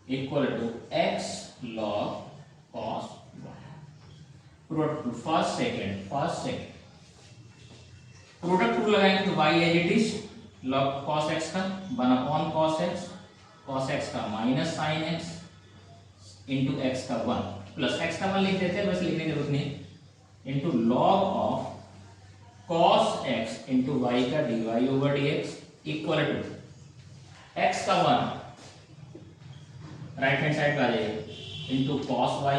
equal to x log cos y। Product rule first second product rule लगाएंगे तो y as it is log cos x का 1 upon cos x का minus sine x into x का 1 plus x का 1 लिख देते हैं, बस लिखने की जरूरत नहीं, into log of cos x into y का dy over dx equal to x का 1 राइट हैंड साइड पे आ जाएगा into cos y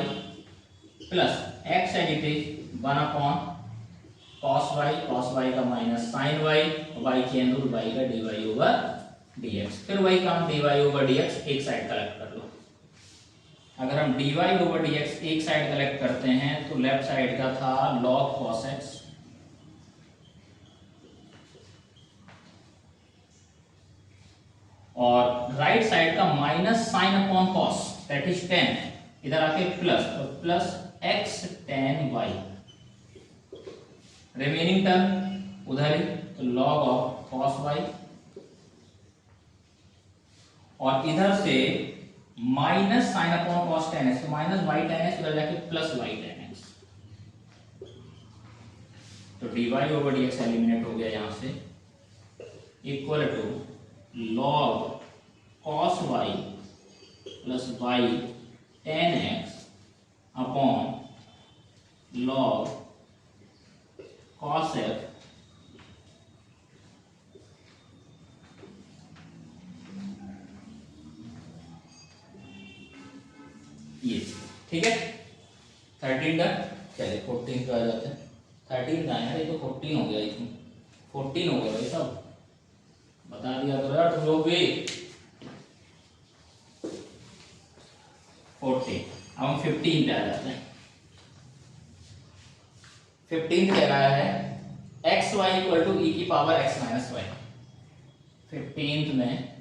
plus x as it is 1 upon cos y का minus sine y, y change root y का dy over dx। फिर वही काम dy ओवर dx एक साइड कलेक्ट कर लो। अगर हम dy ओवर dx एक साइड कलेक्ट करते हैं तो लेफ्ट साइड का था log cos x और राइट साइड का minus sine upon cos that is tan, इधर आके प्लस, तो plus x tan y, remaining term उधर ही, तो लॉग ऑफ कॉस वाई, और इधर से minus sine upon cos tan x, तो माइनस वाई टेन एक्स, उधर जाके प्लस वाई टेन एक्स, तो d y over D x eliminate हो गया यहां से, equal to log cos y plus y tan x upon log cos f ये, ठीक है। 13 का चलिए 14 का आ जाते हैं। 13 का है, ये तो 14 हो गया, इसमें 14 हो गया भाई साहब, बता दिया तो यार तुम लोग भी। 14, अब हम 15 पे आ जाते हैं। 15 कह रहा है x y equal to e की पावर एक्स माइनस वाई। 15 में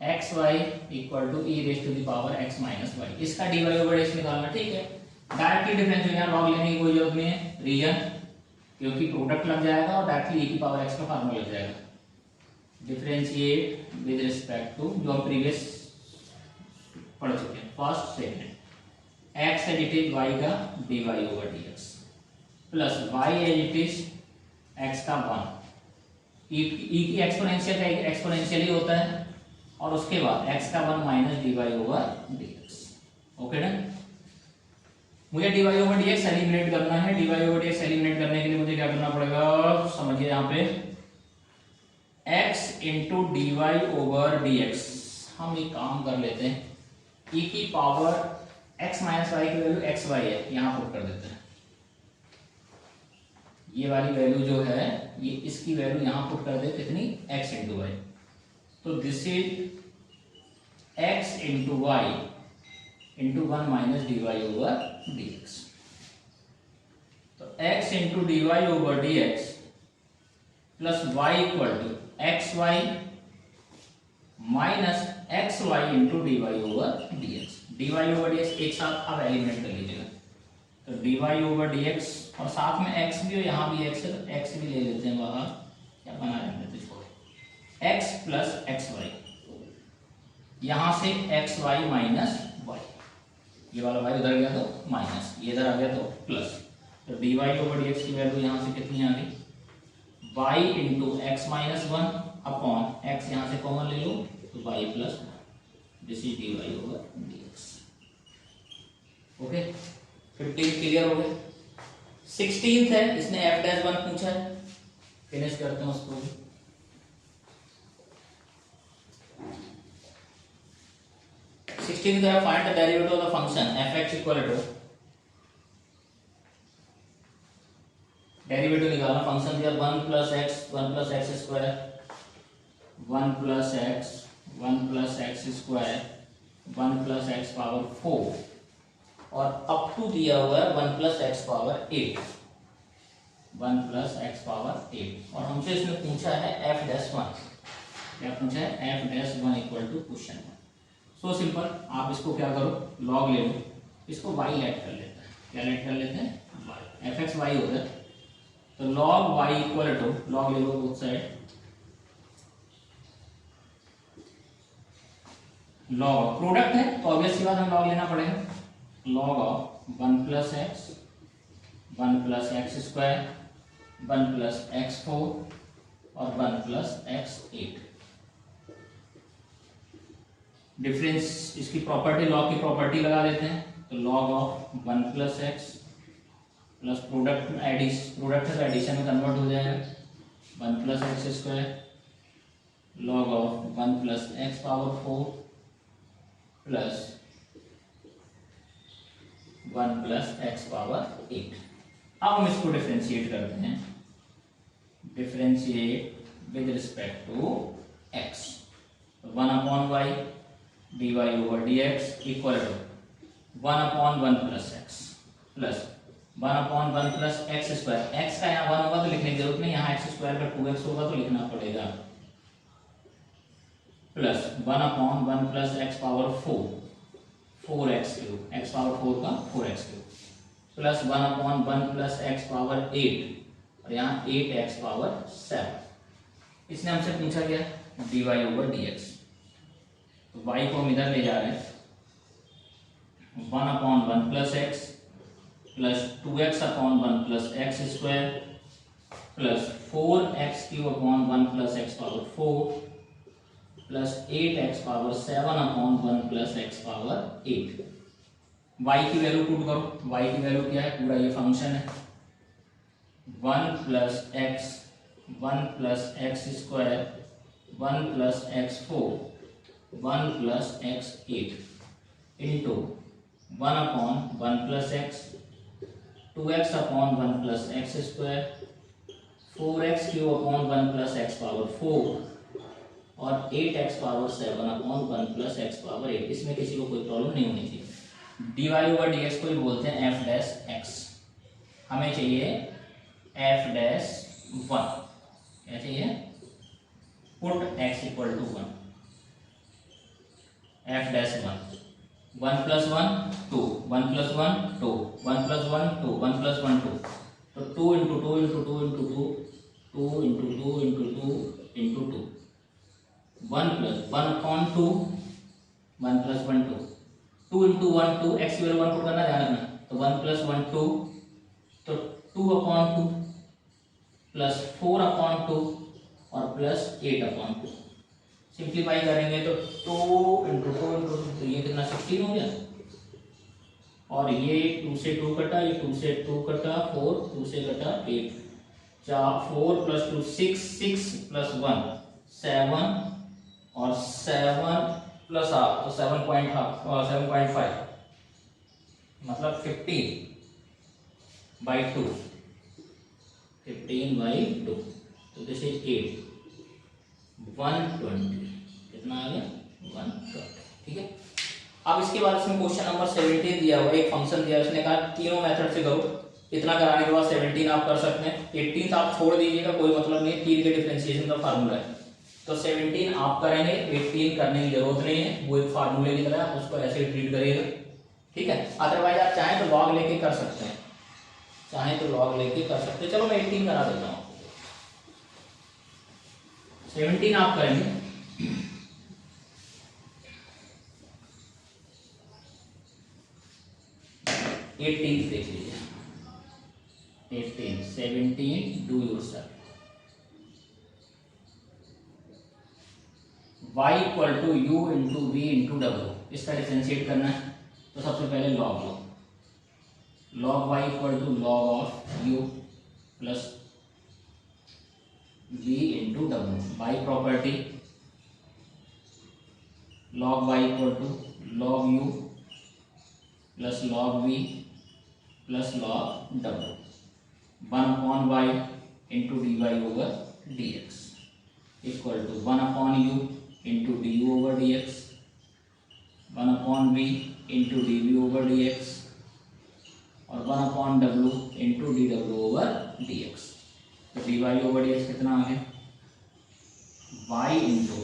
x y equal to e raise to the power x minus y, इसका डी वाई ओवर एक्स निकालना, ठीक है। डायरेक्टली डिफरेंशियल, यहाँ लॉग लेने की कोई जरूरत नहीं है, रीजन क्योंकि प्रोडक्ट लग जाएगा और डायरेक्टली ई की पावर एक्स का फार्मूला लग जाएगा। डिफरेंशिएट विद रिस्पेक्ट टू जो हम प्रीवियस पढ़ चुके हैं, first second, x as it is y का d y over D x plus y as it is x का 1, ई की एक्सपोनेंशियल का एक्सपोनेंशियल ही होता है, और उसके बाद x का 1 minus d y over D x. Okay done. मुझे d y over D x eliminate करना है। D y over D x eliminate करने के लिए मुझे क्या करना पड़ेगा, समझिए यहाँ पे x into d y over D x, हम एक काम कर लेते हैं, e की पावर x माइनस वाई की वैल्यू एक्स वाई है, यहाँ पुट कर देते हैं। ये वाली वैल्यू जो है, ये इसकी वैल्यू यहाँ पुट कर दे, कितनी, x इंटू वाई, तो this is x into y into 1 minus d y over D x. तो x into d y over D x plus y equal to x y minus x y into d y over D x. D y over D x एक साथ आप eliminate कर लीजिएगा, तो d y over D x, और साथ में x भी हो, यहाँ भी x है, तो x भी ले लेते हैं बाहर, क्या बना लेते हैं, x प्लस एक्स वाई, यहां से एक्स वाई माइनस वाई, ये वाला वाई उधर गया तो माइनस, ये इधर आ गया तो प्लस, तो d y over D x की वैल्यू यहां से कितनी आ गई, y into x minus 1 upon x, यहां से कॉमन ले लो तो y plus 1, this is d y over D x. Okay, 15 clear हो गए। 16th है, इसने f डैश 1 पूछा है, फिनिश करते हैं उसको भी। Find the derivative of the function f(x) equal to, derivative निकालना, फंक्शन दिया 1 plus x, 1 plus x square, 1 plus x, 1 plus x square, 1 plus x power 4, और अप टू दिया हुआ है 1 plus x power 8, 1 plus x power 8, और हमसे इसने पूछा है f डैश 1, क्या पूछा है, f dash 1 equal to question 1। So simple, आप इसको क्या करो, लॉग ले लो, इसको y लेट कर लेते हैं, क्या लेट कर लेते हैं, y, एफ एक्स वाई होता है, तो log y equal to, log ले लो बोथ साइड, लॉग प्रोडक्ट है तो ऑब्वियस सी बात हम लॉग लेना पड़ेगा, log of 1 plus x, 1 plus x square, 1 plus x 4 और 1 प्लस एक्स 8। डिफरेंस, इसकी प्रॉपर्टी, लॉग की प्रॉपर्टी लगा देते हैं, तो log of 1 plus x plus product है तो एडिशन में कन्वर्ट हो जाएगा, 1 plus x square, log of 1 plus x power 4 plus 1 plus x power 8। अब हम इसको डिफरेंशिएट करते हैं, differentiate with respect to x, 1 upon y d y over D x equal to 1 upon 1 plus x plus 1 upon 1 plus x square, x का यहाँ 1 होगा तो लिखने की जरूरत नहीं, यहाँ एक्स स्क्वायर का 2x होगा तो लिखना पड़ेगा, plus 1/1 plus x power 4, 4x cube, x power 4 का 4x cube, plus 1/1 plus x power 8 और यहाँ 8x पावर 7। इसने हमसे पूछा क्या, dy/dx। तो y को हम इधर ले जा रहे हैं, 1/1 plus x plus 2x/1 plus x square plus 4x³ plus x power 4 plus 8x power 7/1 plus x power 8। y की वैल्यू पुट करो, y की वैल्यू क्या है, पूरा ये फंक्शन है 1 plus x square 1 plus x4 1 plus x8 into 1/1 plus x 2x/1 plus x square 4x³ plus x power 4 और 8x power 7/1 plus x power 8। इसमें किसी को कोई प्रॉब्लम नहीं होनी चाहिए। dy/dx को ही बोलते हैं f'(x), हमें चाहिए f'(1), क्या चाहिए, put x equal to 1, f'(1), 1 plus 1 2, 1 plus 1 2, 1 plus 1 2, 1 plus 1 2, तो 2 into 2 into 2 into 2, 2 into 2 into 2 into 2, 1 plus 1/2, 1 plus 1 2, 2 into 1 2, x की वैल्यू 1 पुट करना, ध्यान रखना, तो 1 प्लस 1 2, तो 2/2 प्लस 4/2 और प्लस 8/2। सिंप्लीफाई करेंगे तो 2 इंटू 2 इंटू 2, तो ये कितना 16 हो गया, और ये 2 से 2 कटा, ये 2 से 2 कटा, 4 2 से कटा 8, 4 प्लस 2 6, 6 प्लस 1 7 और 7 प्लस हाफ तो 7.5 मतलब 15/2, 15/2, तो दिस इज 8, 120, कितना आ गया 120, ठीक है। अब इसके बाद इसमें क्वेश्चन नंबर 17 दिया हुआ है, एक फंक्शन दिया है, उसने कहा तीनों मेथड से करो, इतना कराने के बाद 17 आप कर सकते हैं, 18 आप छोड़ दीजिएगा, कोई मतलब नहीं, 3 के डिफरेंशिएशन का फार्मूला है, तो 17 आप करेंगे, 18 करने की जरूरत नहीं है, वो एक फार्मूले की तरह है, उसको ऐसे ही ट्रीट करिएगा, ठीक है। अदरवाइज आप चाहें तो लॉग लेके कर सकते हैं, चाहें तो लॉग लेके कर सकते हैं। चलो मैं 18 करा देता हूँ, 17 आप करेंगे, देख लीजिए, 18 17 do yourself, y equal to u into v into डब्ल्यू, इसका डिफरेंशिएट करना है, तो सबसे पहले लॉग लो, log y equal to log of u plus v into डब्ल्यू, by property log y equal to log u plus log v plus log डब्ल्यू, 1/y into dy/dx equal to 1/u into du/dx, 1/v into dv/dx और 1/w into dw/dx। तो dy/dx कितना आ गया, y into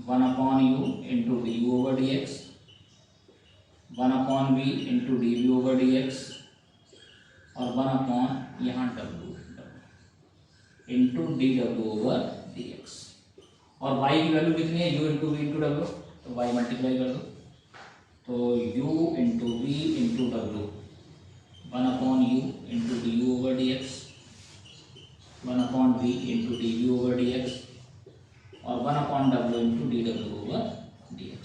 1/u into du/dx, 1/v into dv/dx और 1/ यहाँ w into dw/dx, और y की वैल्यू कितनी है, u इंटू वी इंटू डब्ल्यू, तो y मल्टीप्लाई कर दो, तो u इंटू वी इंटू डब्ल्यू, 1/u into du/dx, 1/v into dv/dx और 1/w इंटू dw/dx।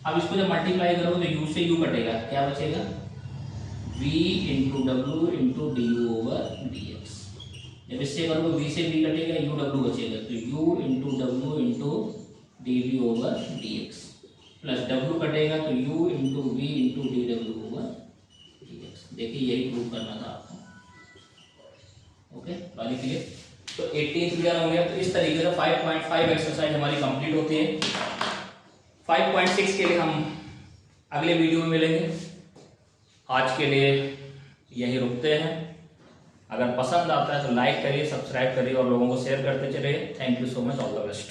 अब इसको जब मल्टीप्लाई करोगे तो u से u कटेगा, क्या बचेगा, v into W into du/dx। जब इससे करोगे v से v कटेगा, u w बचेगा, तो u into W into dv/dx plus w कटेगा, तो u into v into dw/dx। देखिए यही प्रूव करना था आपको, ओके, बारी क्लियर। तो 18 क्लियर हो गया। तो इस तरीके से 5.5 एक्सरसाइज हमारी कंप्लीट होती है। 5.6 के लिए हम अगले वीडियो में मिलेंगे। आज के लिए यही रुकते हैं। अगर पसंद आता है तो लाइक करिए, सब्सक्राइब करिए और लोगों को शेयर करते चलिए। Thank you so much, all the best.